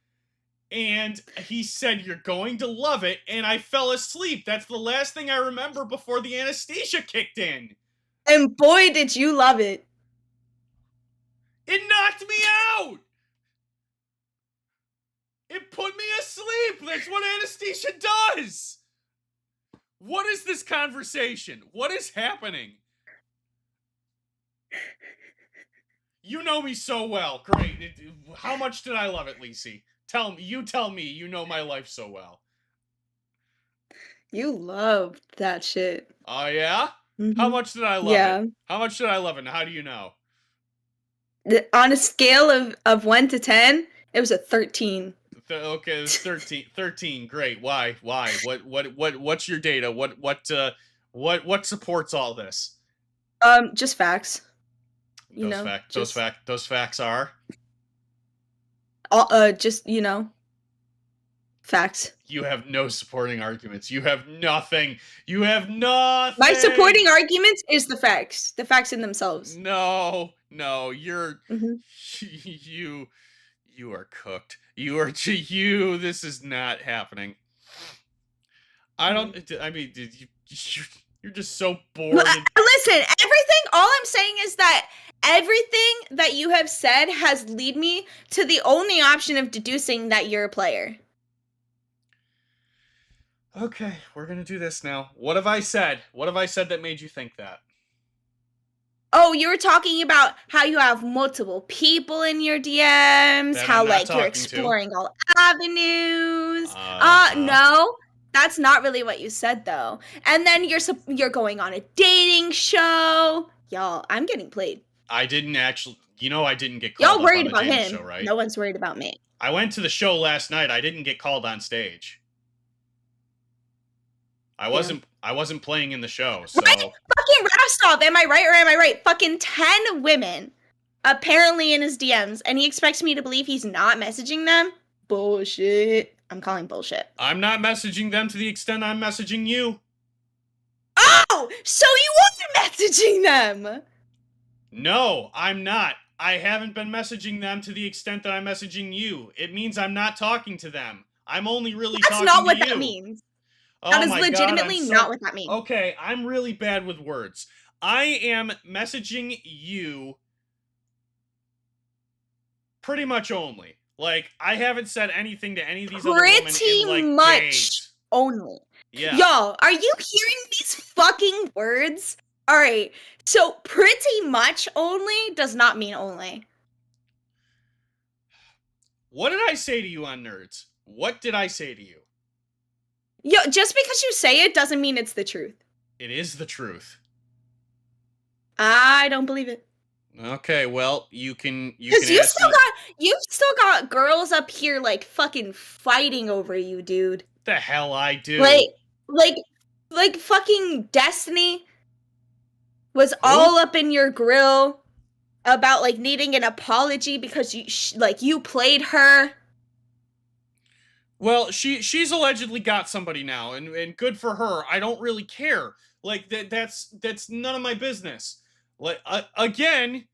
S2: And he said, "You're going to love it." And I fell asleep. That's the last thing I remember before the anesthesia kicked in.
S3: And boy, did you love it.
S2: It knocked me out. It put me asleep. That's what anesthesia does. What is this conversation? What is happening? You know me so well. Great. How much did I love it, Lacey? Tell me. You know my life so well.
S3: You loved that shit.
S2: Oh, yeah?
S3: Mm-hmm.
S2: How much did I love it? How much did I love it? And how do you know?
S3: On a scale of 1 to 10, it was a 13.
S2: Okay, it's 13. 13. Great. Why? What's your data? What supports all this?
S3: Just facts.
S2: Those facts are
S3: just, facts.
S2: You have no supporting arguments. You have nothing. You have nothing.
S3: My supporting arguments is the facts. The facts in themselves.
S2: No, you're you are cooked. This is not happening. You're just so bored.
S3: Listen, all I'm saying is that everything that you have said has led me to the only option of deducing that you're a player.
S2: Okay, we're gonna do this now. What have I said? What have I said that made you think that?
S3: Oh, you were talking about how you have multiple people in your DMs, how you're exploring all avenues. No, that's not really what you said though. And then you're going on a dating show. Y'all, I'm getting played.
S2: I didn't actually. I didn't get called.
S3: Y'all worried about him.
S2: Show, right?
S3: No one's worried about me.
S2: I went to the show last night. I didn't get called on stage. I wasn't playing in the show, so...
S3: Right? Fucking Rostov, am I right or am I right? Fucking 10 women, apparently in his DMs, and he expects me to believe he's not messaging them? Bullshit. I'm calling bullshit.
S2: I'm not messaging them to the extent I'm messaging you.
S3: Oh! So you are messaging them!
S2: No, I'm not. I haven't been messaging them to the extent that I'm messaging you. It means I'm not talking to them. I'm only really
S3: That's
S2: talking
S3: not what
S2: to you.
S3: that means.
S2: Oh
S3: That is
S2: my God,
S3: legitimately not what that means.
S2: Okay, I'm really bad with words. I am messaging you pretty much only. Like, I haven't said anything to any of these other women in, like,
S3: much
S2: days.
S3: only.
S2: Yeah.
S3: Y'all, are you hearing these fucking words? All right. So pretty much only does not mean only.
S2: What did I say to you on Nerds? What did I say to you?
S3: Yo, just because you say it doesn't mean it's the truth.
S2: It is the truth.
S3: I don't believe it.
S2: Okay, well, you can
S3: Because
S2: ask me.
S3: you've still got girls up here like fucking fighting over you, dude.
S2: The hell I do.
S3: Like fucking Destiny was all up in your grill about like needing an apology because you played her.
S2: Well, she's allegedly got somebody now, and good for her. I don't really care. Like that's none of my business. Like again,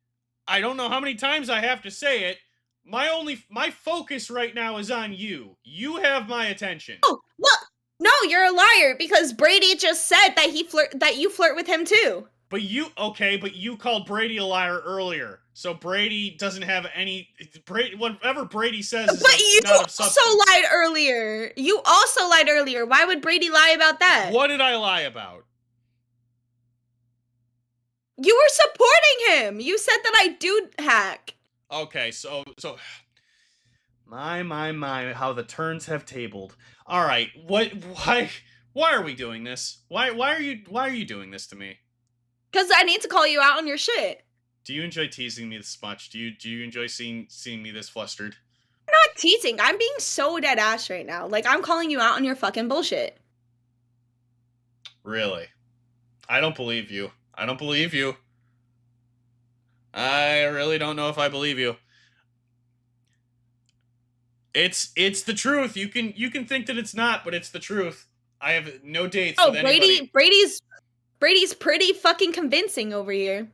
S2: I don't know how many times I have to say it. My focus right now is on you. You have my attention.
S3: Oh, what? No, you're a liar because Brady just said that you flirt with him too.
S2: But you called Brady a liar earlier. So Brady doesn't have any whatever Brady says is
S3: But you
S2: not of substance.
S3: also lied earlier. You also lied earlier. Why would Brady lie about that?
S2: What did I lie about?
S3: You were supporting him. You said that I do hack.
S2: Okay, so my how the turns have tabled. All right, why are we doing this? Why are you doing this to me?
S3: Cuz I need to call you out on your shit.
S2: Do you enjoy teasing me this much? Do you enjoy seeing me this flustered?
S3: I'm not teasing. I'm being so dead ass right now. Like I'm calling you out on your fucking bullshit.
S2: Really? I don't believe you. I don't believe you. I really don't know if I believe you. It's the truth. You can think that it's not, but it's the truth. I have no dates with anybody.
S3: Brady's pretty fucking convincing over here.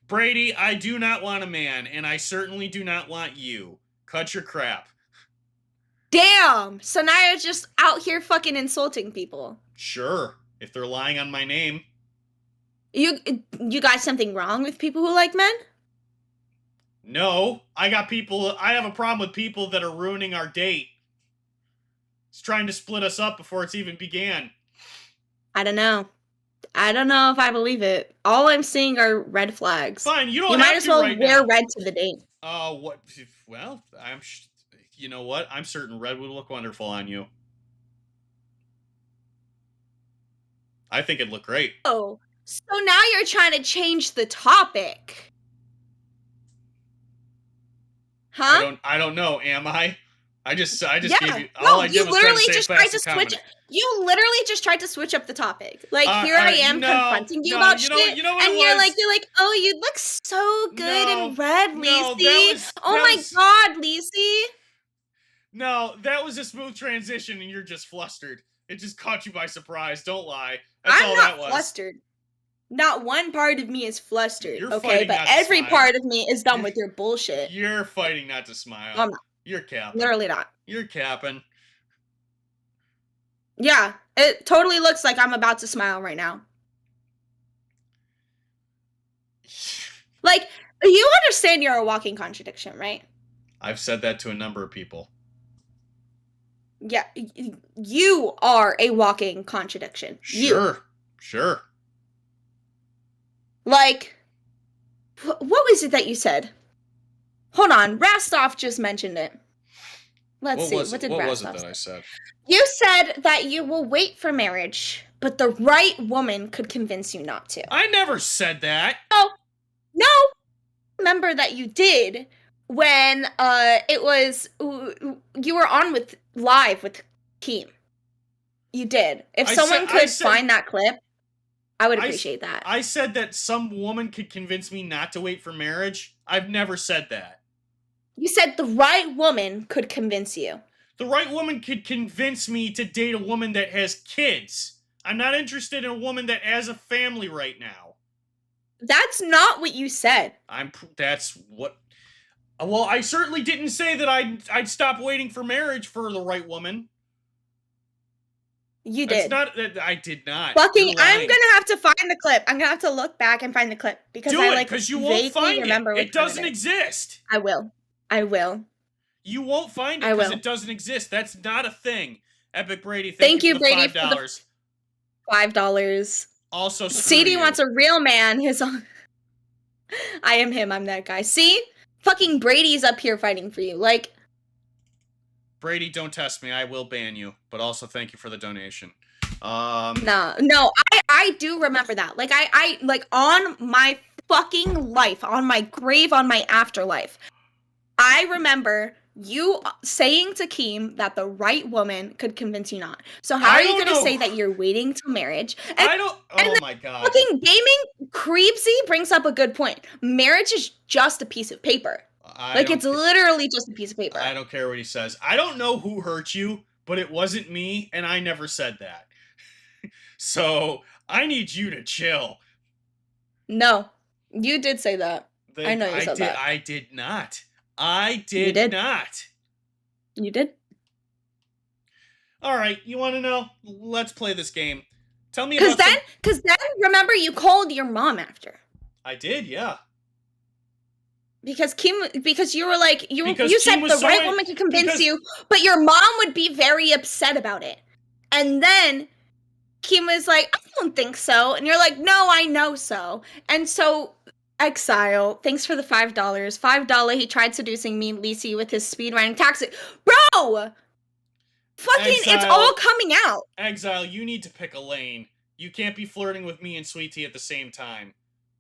S2: Brady, I do not want a man, and I certainly do not want you. Cut your crap.
S3: Damn! So now you're just out here fucking insulting people.
S2: Sure, if they're lying on my name.
S3: You got something wrong with people who like men?
S2: No, I have a problem with people that are ruining our date. It's trying to split us up before it's even began.
S3: I don't know. I don't know if I believe it. All I'm seeing are red flags.
S2: Fine, you don't
S3: You
S2: have
S3: might as
S2: to
S3: well
S2: right
S3: wear
S2: now.
S3: red to the date.
S2: What? Well, you know what? I'm certain red would look wonderful on you. I think it'd look great.
S3: Oh, so now you're trying to change the topic. Huh?
S2: I don't know, am I? I just
S3: Yeah.
S2: gave you
S3: No,
S2: I did
S3: you
S2: was try to
S3: literally
S2: say
S3: just
S2: it
S3: tried
S2: fast
S3: to
S2: and
S3: switch.
S2: comedy.
S3: You literally just tried to switch up the topic. Like here I am
S2: no,
S3: confronting you
S2: no,
S3: about
S2: you know-
S3: shit,
S2: you know what
S3: and
S2: it
S3: you're
S2: was?
S3: like, oh, you look so good in red,
S2: no,
S3: Lacey. Oh my god, Lacey.
S2: No, that was a smooth transition, and you're just flustered. It just caught you by surprise. Don't lie. That's all
S3: I'm
S2: that
S3: not
S2: was.
S3: flustered. Not one part of me is flustered,
S2: You're
S3: okay?
S2: fighting
S3: But
S2: not to
S3: every
S2: smile.
S3: part of me is done with your bullshit.
S2: You're fighting not to smile.
S3: I'm not.
S2: You're capping.
S3: Literally not.
S2: You're capping.
S3: Yeah, it totally looks like I'm about to smile right now. Like, you understand you're a walking contradiction, right?
S2: I've said that to a number of people.
S3: Yeah, you are a walking contradiction. You.
S2: Sure.
S3: Like, what was it that you said? Hold on, Rastov just mentioned it. Let's see, what did
S2: what
S3: Rastov
S2: was it that
S3: say?
S2: I said?
S3: You said that you will wait for marriage, but the right woman could convince you not to.
S2: I never said that.
S3: No. Remember that you did when it was you were on with live with Keem. You did. If someone could find that clip, I would appreciate that.
S2: I said that some woman could convince me not to wait for marriage. I've never said that.
S3: You said the right woman could convince you.
S2: The right woman could convince me to date a woman that has kids. I'm not interested in a woman that has a family right now.
S3: That's not what you said.
S2: That's what... Well, I certainly didn't say that I'd stop waiting for marriage for the right woman.
S3: You
S2: That's
S3: did.
S2: not. I did not.
S3: Fucking,
S2: You're
S3: I'm
S2: lying.
S3: gonna have to find the clip. I'm gonna have to look back and find the clip because
S2: Do
S3: I
S2: it,
S3: like
S2: because you won't
S3: vaguely
S2: find
S3: remember
S2: it.
S3: which
S2: It
S3: one
S2: doesn't
S3: is.
S2: exist.
S3: I will. I will.
S2: You won't find it
S3: I
S2: because
S3: will.
S2: it doesn't exist. That's not a thing. Epic Brady,
S3: Thank
S2: you
S3: you,
S2: for the
S3: Brady,
S2: $5.
S3: for the $5.
S2: Also, screw
S3: CD
S2: you.
S3: wants a real man. His own. I am him. I'm that guy. See? Fucking Brady's up here fighting for you. Like,
S2: Brady, don't test me. I will ban you. But also, thank you for the donation.
S3: no, I do remember that. Like, I like on my fucking life, on my grave, on my afterlife, I remember you saying to Keem that the right woman could convince you not. So how are you going to say that you're waiting till marriage? And,
S2: I don't. Oh my god.
S3: fucking gaming Creepsy brings up a good point. Marriage is just a piece of paper. It's literally just a piece of paper.
S2: I don't care what he says. I don't know who hurt you, but it wasn't me, and I never said that. So I need you to chill.
S3: No, you did say that. I know you said that.
S2: I did not. I did not.
S3: You did?
S2: All right, you want to know? Let's play this game. Tell me
S3: about
S2: Because
S3: then, remember, you called your mom after.
S2: I did, yeah.
S3: Because you were like, you said
S2: Keem was
S3: the right woman could convince you, but your mom would be very upset about it. And then Keem was like, I don't think so. And you're like, no, I know so. And so, Exile, thanks for the $5. $5, he tried seducing me, Lisi, with his speed running taxi. Bro! Fucking, it's all coming out.
S2: Exile, you need to pick a lane. You can't be flirting with me and Sweet Tea at the same time.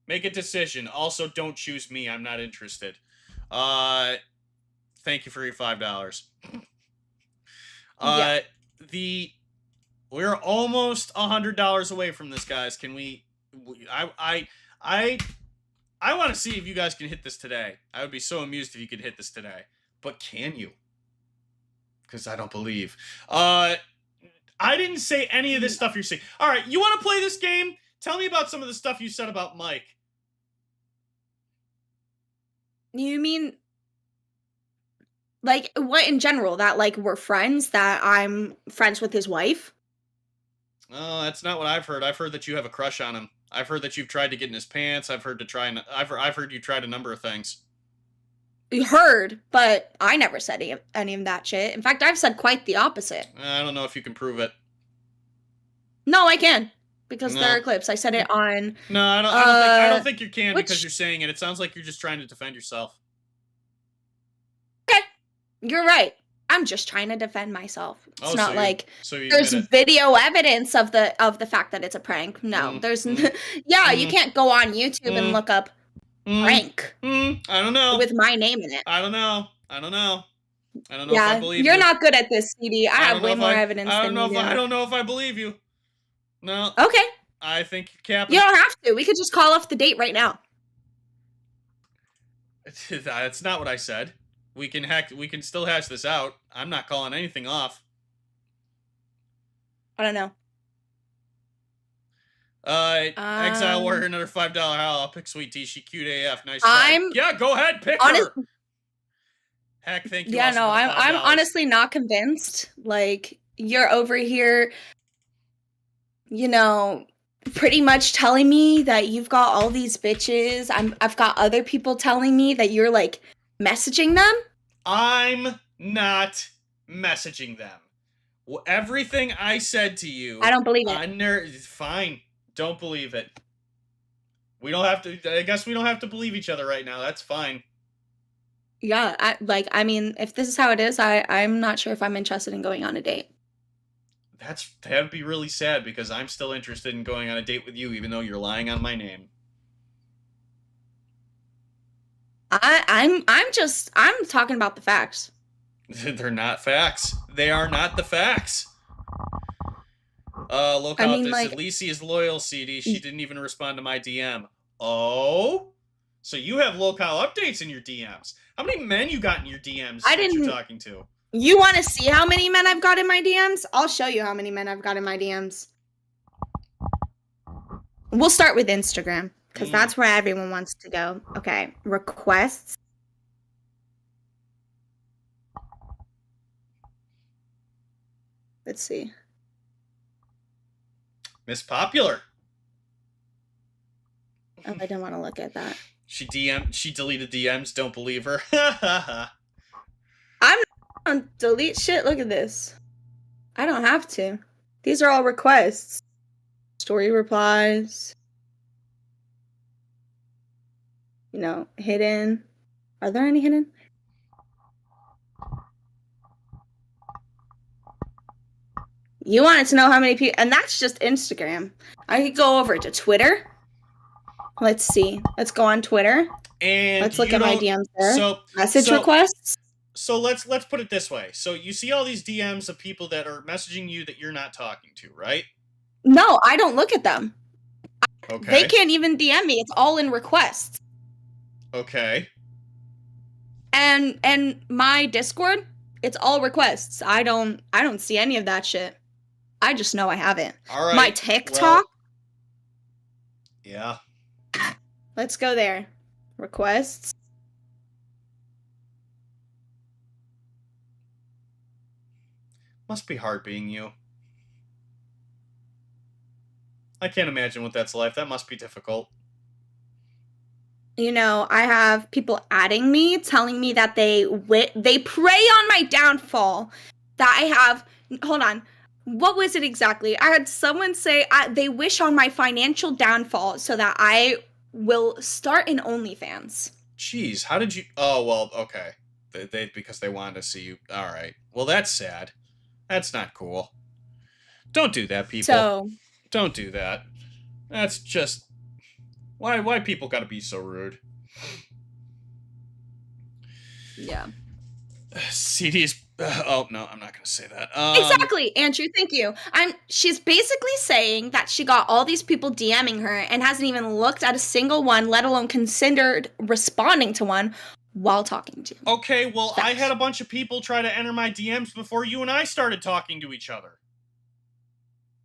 S2: Make a decision. Also, don't choose me. I'm not interested. Thank you for your $5.
S3: Yeah.
S2: We're almost $100 away from this, guys. Can we? I want to see if you guys can hit this today. I would be so amused if you could hit this today. But can you? Because I don't believe. I didn't say any of this stuff you're saying. All right, you want to play this game? Tell me about some of the stuff you said about Mike.
S3: You mean, like, what in general? That, like, we're friends? That I'm friends with his wife?
S2: Oh, that's not what I've heard. I've heard that you have a crush on him. I've heard that you've tried to get in his pants. I've heard you tried a number of things.
S3: You heard, but I never said any of that shit. In fact, I've said quite the opposite.
S2: I don't know if you can prove it.
S3: No, I can. Because there are clips. I said it on...
S2: No, I don't think you can because you're saying it. It sounds like you're just trying to defend yourself.
S3: Okay. You're right. I'm just trying to defend myself. It's not like
S2: you
S3: there's video evidence of the fact that it's a prank. No, there's... Yeah, you can't go on YouTube and look up prank.
S2: I don't know.
S3: With my name in it.
S2: I don't know if I believe you.
S3: You're not good at this, CD. I have way more evidence than you do.
S2: I don't know if I believe you. No.
S3: Okay.
S2: I think you're capping.
S3: You don't have to. We could just call off the date right now.
S2: That's not what I said. We can still hash this out. I'm not calling anything off.
S3: I don't know.
S2: Exile Warrior, another $5 howl. I'll pick Sweet Tea. She cute AF. Nice try. Yeah, go ahead, pick her. Heck, thank you.
S3: Yeah, no, I'm honestly not convinced. Like, you're over here, you know, pretty much telling me that you've got all these bitches. I've got other people telling me that you're, like, messaging them.
S2: I'm not messaging them. Everything I said to you...
S3: I don't believe it.
S2: Fine. Don't believe it. We don't have to... I guess we don't have to believe each other right now. That's fine.
S3: Yeah, I mean, if this is how it is, I'm not sure if I'm interested in going on a date.
S2: That'd be really sad because I'm still interested in going on a date with you, even though you're lying on my name.
S3: I'm talking about the facts.
S2: They're not facts. They are not the facts. Look out, Lisi is loyal, CD. She didn't even respond to my DM. Oh? So you have locale updates in your DMs. How many men you got in your DMs that you're talking to?
S3: You want to see how many men I've got in my DMs? I'll show you how many men I've got in my DMs. We'll start with Instagram, because that's where everyone wants to go. Okay, requests. Let's see.
S2: Miss Popular.
S3: Oh, I didn't want to look at that.
S2: She deleted DMs. Don't believe her.
S3: I'm not gonna delete shit. Look at this. I don't have to. These are all requests. Story replies. You know, hidden. Are there any hidden? You wanted to know how many people, and that's just Instagram. I could go over to Twitter. Let's see. Let's go on Twitter.
S2: And
S3: let's look at my DMs there.
S2: So
S3: message requests.
S2: So let's put it this way. So you see all these DMs of people that are messaging you that you're not talking to, right?
S3: No, I don't look at them.
S2: Okay.
S3: They can't even DM me. It's all in requests.
S2: Okay.
S3: And my Discord, it's all requests. I don't see any of that shit. I just know I haven't.
S2: All right.
S3: My TikTok.
S2: Yeah.
S3: Let's go there. Requests.
S2: Must be hard being you. I can't imagine what that's like. That must be difficult.
S3: You know, I have people adding me, telling me that they prey on my downfall. That I have. Hold on. What was it exactly? I had someone say they wish on my financial downfall so that I will start an OnlyFans.
S2: Jeez, how did you... Oh, well, okay. They because they wanted to see you. All right. Well, that's sad. That's not cool. Don't do that, people.
S3: So...
S2: Don't do that. That's just... Why people gotta be so rude?
S3: Yeah.
S2: CD's... oh, no, I'm not gonna say that.
S3: Exactly, Andrew, thank you. She's basically saying that she got all these people DMing her and hasn't even looked at a single one, let alone considered responding to one while talking to you.
S2: Okay, well, I had a bunch of people try to enter my DMs before you and I started talking to each other.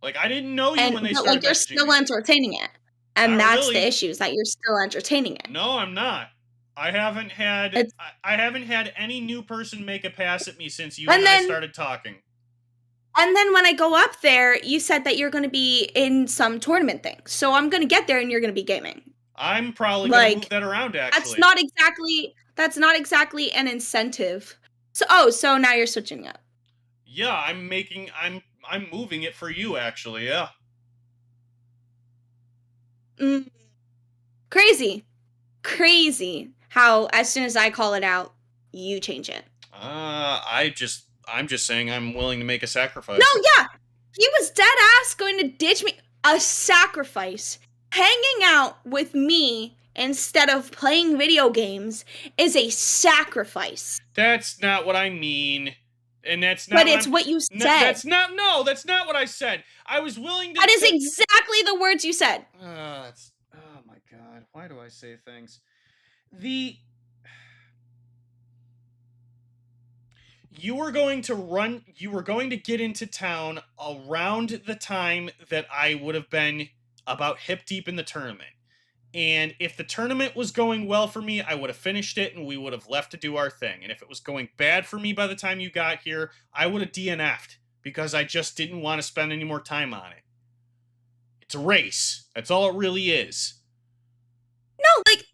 S2: Like, I didn't know you when they started
S3: like, you're still entertaining it. And
S2: Not
S3: that's
S2: really.
S3: the issue, is that you're still entertaining it.
S2: No, I'm not. I haven't had any new person make a pass at me since you and I started talking.
S3: And then when I go up there, you said that you're going to be in some tournament thing. So I'm going to get there and you're going to be gaming. I'm probably going to move that around, actually. That's not exactly an incentive. So now you're switching up.
S2: Yeah, I'm moving it for you, actually, yeah.
S3: Crazy how as soon as I call it out, you change it.
S2: I'm just saying I'm willing to make a sacrifice.
S3: No, yeah. He was dead ass going to ditch me. A sacrifice. Hanging out with me instead of playing video games is a sacrifice.
S2: That's not what I mean. And that's not
S3: But it's what you said.
S2: That's not what I said. I was willing to...
S3: That is exactly the words you said.
S2: Oh my god. Why do I say things? You were going to get into town around the time that I would have been about hip deep in the tournament. And if the tournament was going well for me, I would have finished it and we would have left to do our thing. And if it was going bad for me by the time you got here, I would have DNF'd because I just didn't want to spend any more time on it. It's a race. That's all it really is.
S3: No, like,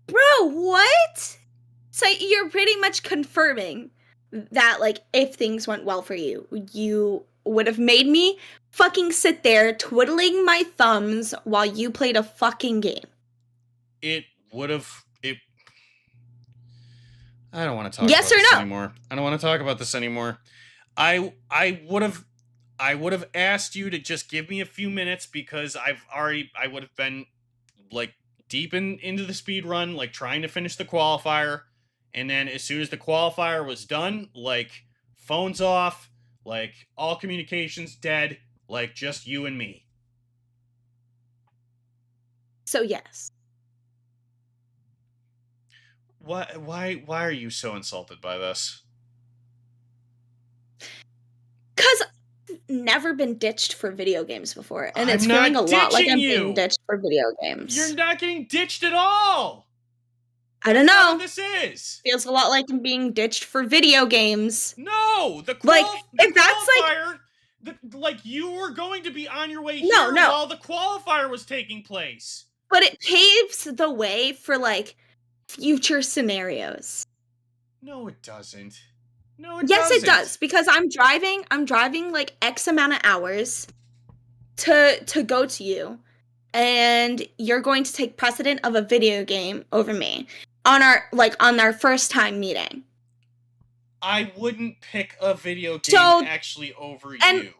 S3: bro, what? So you're pretty much confirming that, like, if things went well for you, you would have made me fucking sit there twiddling my thumbs while you played a fucking game.
S2: I don't want to talk about this anymore. I don't want to talk about this anymore. I would have asked you to just give me a few minutes because I would have been like deep into the speed run, like trying to finish the qualifier. And then as soon as the qualifier was done, like phones off, like all communications dead, like just you and me.
S3: So yes.
S2: Why are you so insulted by this?
S3: 'Cause I've never been ditched for video games before, and it's feeling a lot like I'm being ditched for video games.
S2: You're not getting ditched at all.
S3: I don't know.
S2: What this is.
S3: Feels a lot like I'm being ditched for video games.
S2: No,
S3: if that's like
S2: Like, you were going to be on your way
S3: No,
S2: here
S3: no.
S2: while the qualifier was taking place.
S3: But it paves the way for, like, future scenarios.
S2: No, it doesn't. No, it
S3: Yes,
S2: doesn't.
S3: it does, because I'm driving like X amount of hours to go to you, and you're going to take precedent of a video game over me on our first time meeting.
S2: I wouldn't pick a video game actually over you.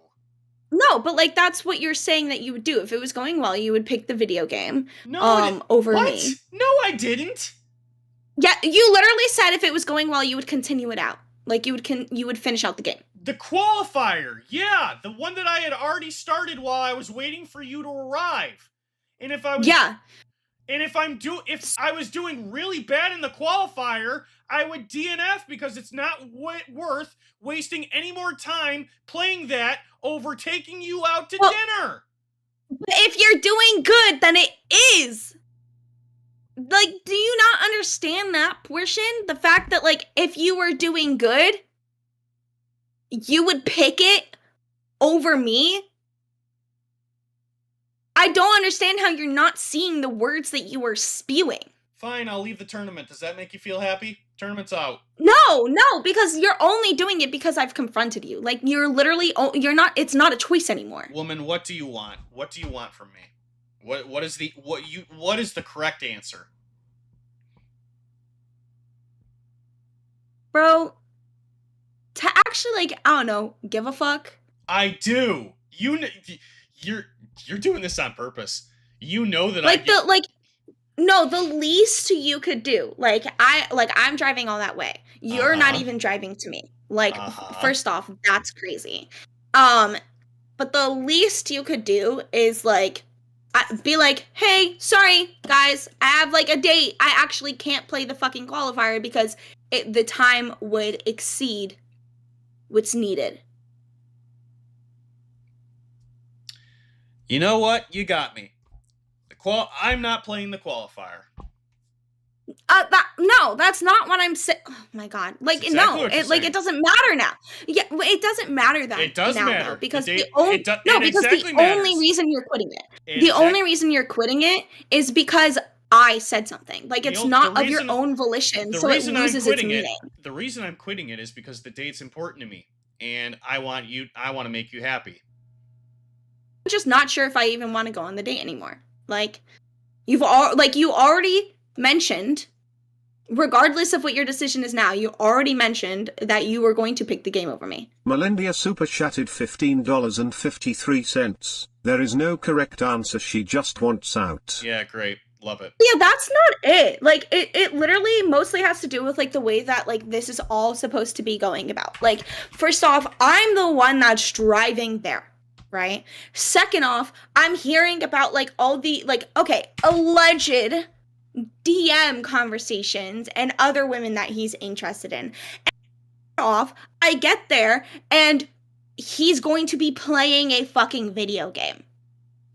S3: No, but like that's what you're saying that you would do. If it was going well, you would pick the video game
S2: No,
S3: over
S2: what?
S3: me.
S2: No, I didn't.
S3: Yeah, you literally said if it was going well, you would continue it out. Like you would finish out the game.
S2: The qualifier, yeah, the one that I had already started while I was waiting for you to arrive. And if I was and if I was doing really bad in the qualifier, I would DNF because it's not worth wasting any more time playing that over taking you out to dinner.
S3: But if you're doing good, then it is. Like, do you not understand that portion? The fact that, like, if you were doing good, you would pick it over me? I don't understand how you're not seeing the words that you were spewing.
S2: Fine, I'll leave the tournament. Does that make you feel happy? Tournament's out.
S3: No, because you're only doing it because I've confronted you. Like, it's not a choice anymore.
S2: Woman, what do you want? What do you want from me? What is the correct answer?
S3: Bro, to actually, like, I don't know, give a fuck?
S2: I do. You're doing this on purpose. You know that
S3: No, the least you could do, I'm driving all that way. You're not even driving to me. Like, first off, that's crazy. But the least you could do is, like, be like, hey, sorry, guys, I have, like, a date. I actually can't play the fucking qualifier because the time would exceed what's needed.
S2: You know what? You got me. I'm not playing the qualifier.
S3: No, that's not what I'm saying. Oh my god. Like,
S2: That's exactly
S3: no,
S2: what you're
S3: it
S2: saying.
S3: doesn't matter now. Yeah, it doesn't matter that.
S2: It does
S3: now,
S2: matter.
S3: though, because
S2: It
S3: the only reason you're quitting it. The only reason you're quitting it is because I said something. Like, it's not of your own volition, so it loses its meaning.
S2: The reason I'm quitting it is because the date's important to me, and I want to make you happy.
S3: I'm just not sure if I even want to go on the date anymore. Like, you already mentioned, regardless of what your decision is now, you already mentioned that you were going to pick the game over me.
S5: Melindia super chatted $15.53. There is no correct answer, she just wants out.
S2: Yeah, great. Love it.
S3: Yeah, that's not it. Like, it literally mostly has to do with, like, the way that, like, this is all supposed to be going about. Like, first off, I'm the one that's driving there. Right? Second off, I'm hearing about, like, all the, like, okay, alleged DM conversations and other women that he's interested in. And off, I get there, and he's going to be playing a fucking video game.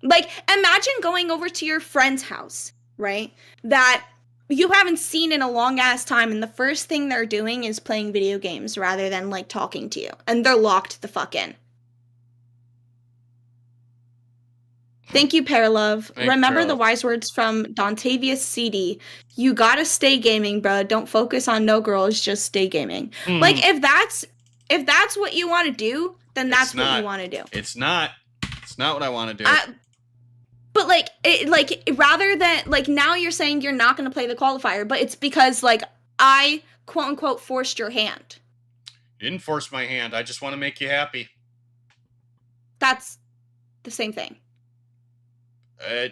S3: Like, imagine going over to your friend's house, right? That you haven't seen in a long-ass time, and the first thing they're doing is playing video games rather than, like, talking to you. And they're locked the fuck in. Thank you, Paralove. Remember the wise words from Dontavius CD. You gotta stay gaming, bro. Don't focus on no girls, just stay gaming. Like, if that's what you want to do, then that's what you want to do.
S2: It's not what I want to do.
S3: But rather than, like, now you're saying you're not gonna play the qualifier, but it's because, like, I quote unquote forced your hand.
S2: You didn't force my hand. I just want to make you happy.
S3: That's the same thing.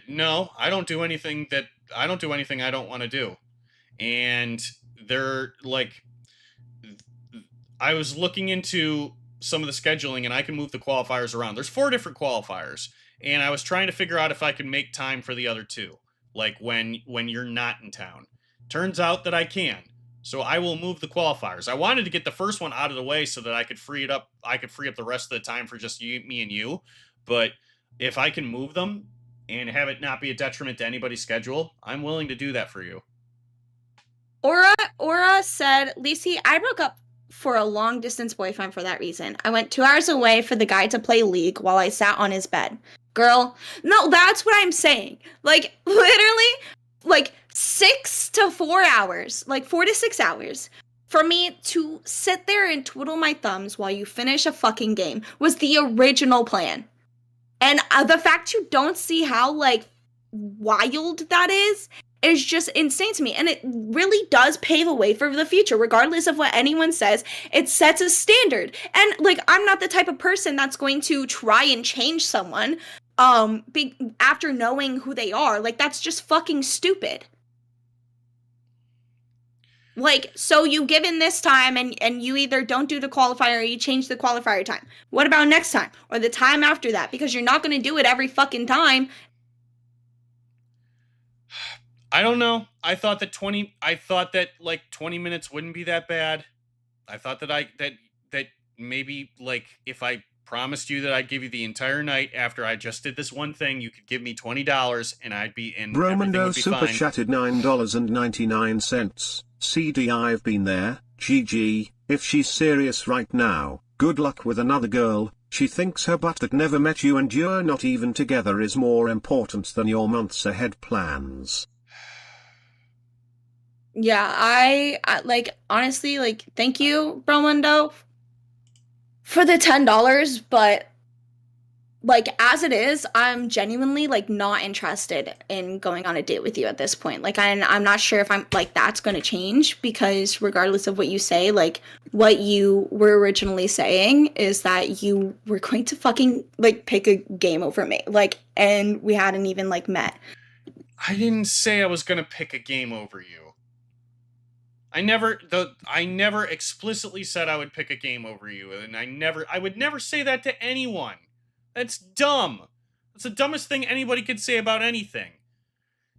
S2: No, I don't do anything I don't want to do. And they're like, I was looking into some of the scheduling, and I can move the qualifiers around. There's 4 different qualifiers, and I was trying to figure out if I could make time for the other 2, like when you're not in town. Turns out that I can. So I will move the qualifiers. I wanted to get the first one out of the way so that I could free it up. I could free up the rest of the time for just me and you. But if I can move them and have it not be a detriment to anybody's schedule, I'm willing to do that for you.
S3: Aura said, Lacey, I broke up for a long distance boyfriend for that reason. I went 2 hours away for the guy to play League while I sat on his bed. Girl, no, that's what I'm saying. Like, literally, like 6 to 4 hours, like 4 to 6 hours for me to sit there and twiddle my thumbs while you finish a fucking game was the original plan. And the fact you don't see how, like, wild that is just insane to me. And it really does pave a way for the future, regardless of what anyone says. It sets a standard. And, like, I'm not the type of person that's going to try and change someone after knowing who they are. Like, that's just fucking stupid. Like, so you give in this time and you either don't do the qualifier or you change the qualifier time. What about next time? Or the time after that? Because you're not going to do it every fucking time.
S2: I don't know. I thought that like 20 minutes wouldn't be that bad. I thought that maybe, like, if I promised you that I'd give you the entire night after I just did this one thing, you could give me $20 and I'd be in.
S5: Bromando super chatted $9.99. CD, I've been there. GG. If she's serious right now, good luck with another girl. She thinks her butt that never met you and you're not even together is more important than your months ahead plans.
S3: Yeah, I like, honestly, like, thank you, Bromando, for the $10, but, like, as it is, I'm genuinely, like, not interested in going on a date with you at this point. Like, I'm not sure if I'm, like, that's going to change, because regardless of what you say, like, what you were originally saying is that you were going to fucking, like, pick a game over me, like, and we hadn't even, like, met.
S2: I didn't say I was going to pick a game over you. I never explicitly said I would pick a game over you, and I would never say that to anyone. That's dumb. That's the dumbest thing anybody could say about anything.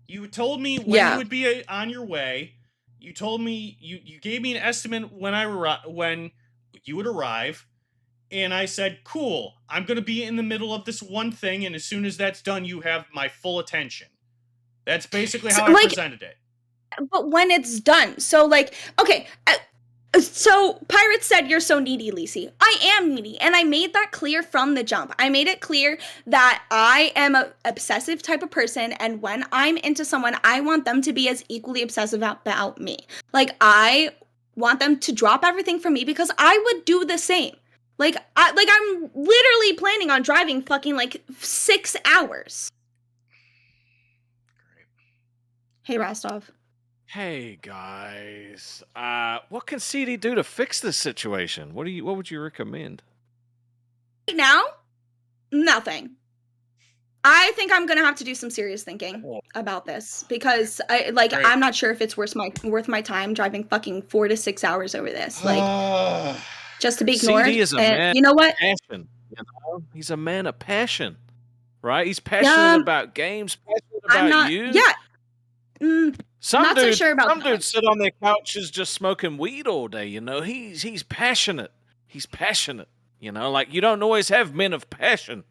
S2: You told me when you would be on your way. You told me you gave me an estimate when you would arrive, and I said, "Cool, I'm going to be in the middle of this one thing, and as soon as that's done, you have my full attention." That's basically how I presented it.
S3: But when it's done, so, like, okay, so Pirate said you're so needy, Lacey. I am needy, and I made that clear from the jump. I made it clear that I am a obsessive type of person, and when I'm into someone, I want them to be as equally obsessive about me. Like, I want them to drop everything for me because I would do the same. I'm literally planning on driving fucking, like, 6 hours.
S2: Great.
S3: Hey, Rostov.
S9: Hey guys, what can CD do to fix this situation? What would you recommend?
S3: Right now, nothing. I think I'm gonna have to do some serious thinking about this because I'm not sure if it's worth my time driving fucking 4 to 6 hours over this. Like, just to be ignored.
S9: CD is a man.
S3: You know what?
S9: Passion. You know, he's a man of passion, right? He's passionate about games. Passionate about you.
S3: Yeah. Some dudes
S9: sit on their couches just smoking weed all day, you know. He's passionate. He's passionate, you know, like you don't always have men of passion.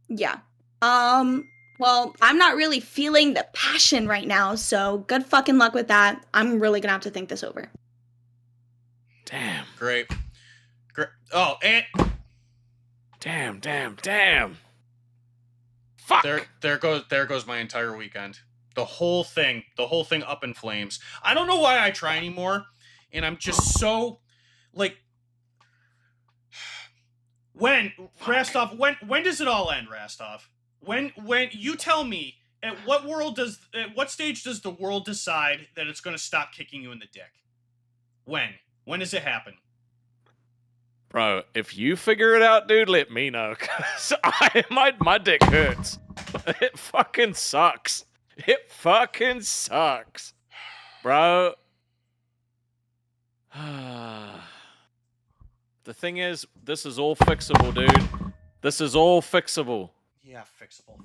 S3: Yeah. Well, I'm not really feeling the passion right now, so good fucking luck with that. I'm really gonna have to think this over.
S9: Damn.
S2: Great. Oh, and
S9: Damn. Fuck.
S2: There goes my entire weekend. The whole thing up in flames. I don't know why I try anymore, and I'm just so, like, Rastov, when does it all end, Rastov? When you tell me at what stage does the world decide that it's going to stop kicking you in the dick? When does it happen?
S9: Bro, if you figure it out, dude, let me know, cause my dick hurts. It fucking sucks. It fucking sucks, bro. The thing is, this is all fixable, dude. This is all fixable.
S2: Yeah, fixable,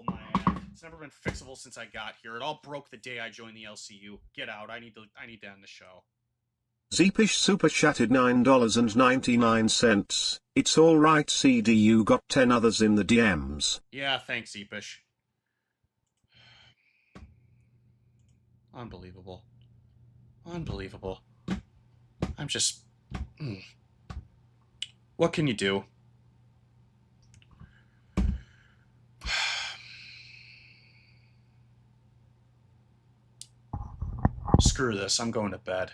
S2: my ass. It's never been fixable since I got here. It all broke the day I joined the LCU. Get out. I need to end the show.
S5: Zeepish super chatted $9.99. It's alright, CD, you got 10 others in the DMs.
S2: Yeah, thanks, Zeepish. Unbelievable. I'm just... What can you do? Screw this, I'm going to bed.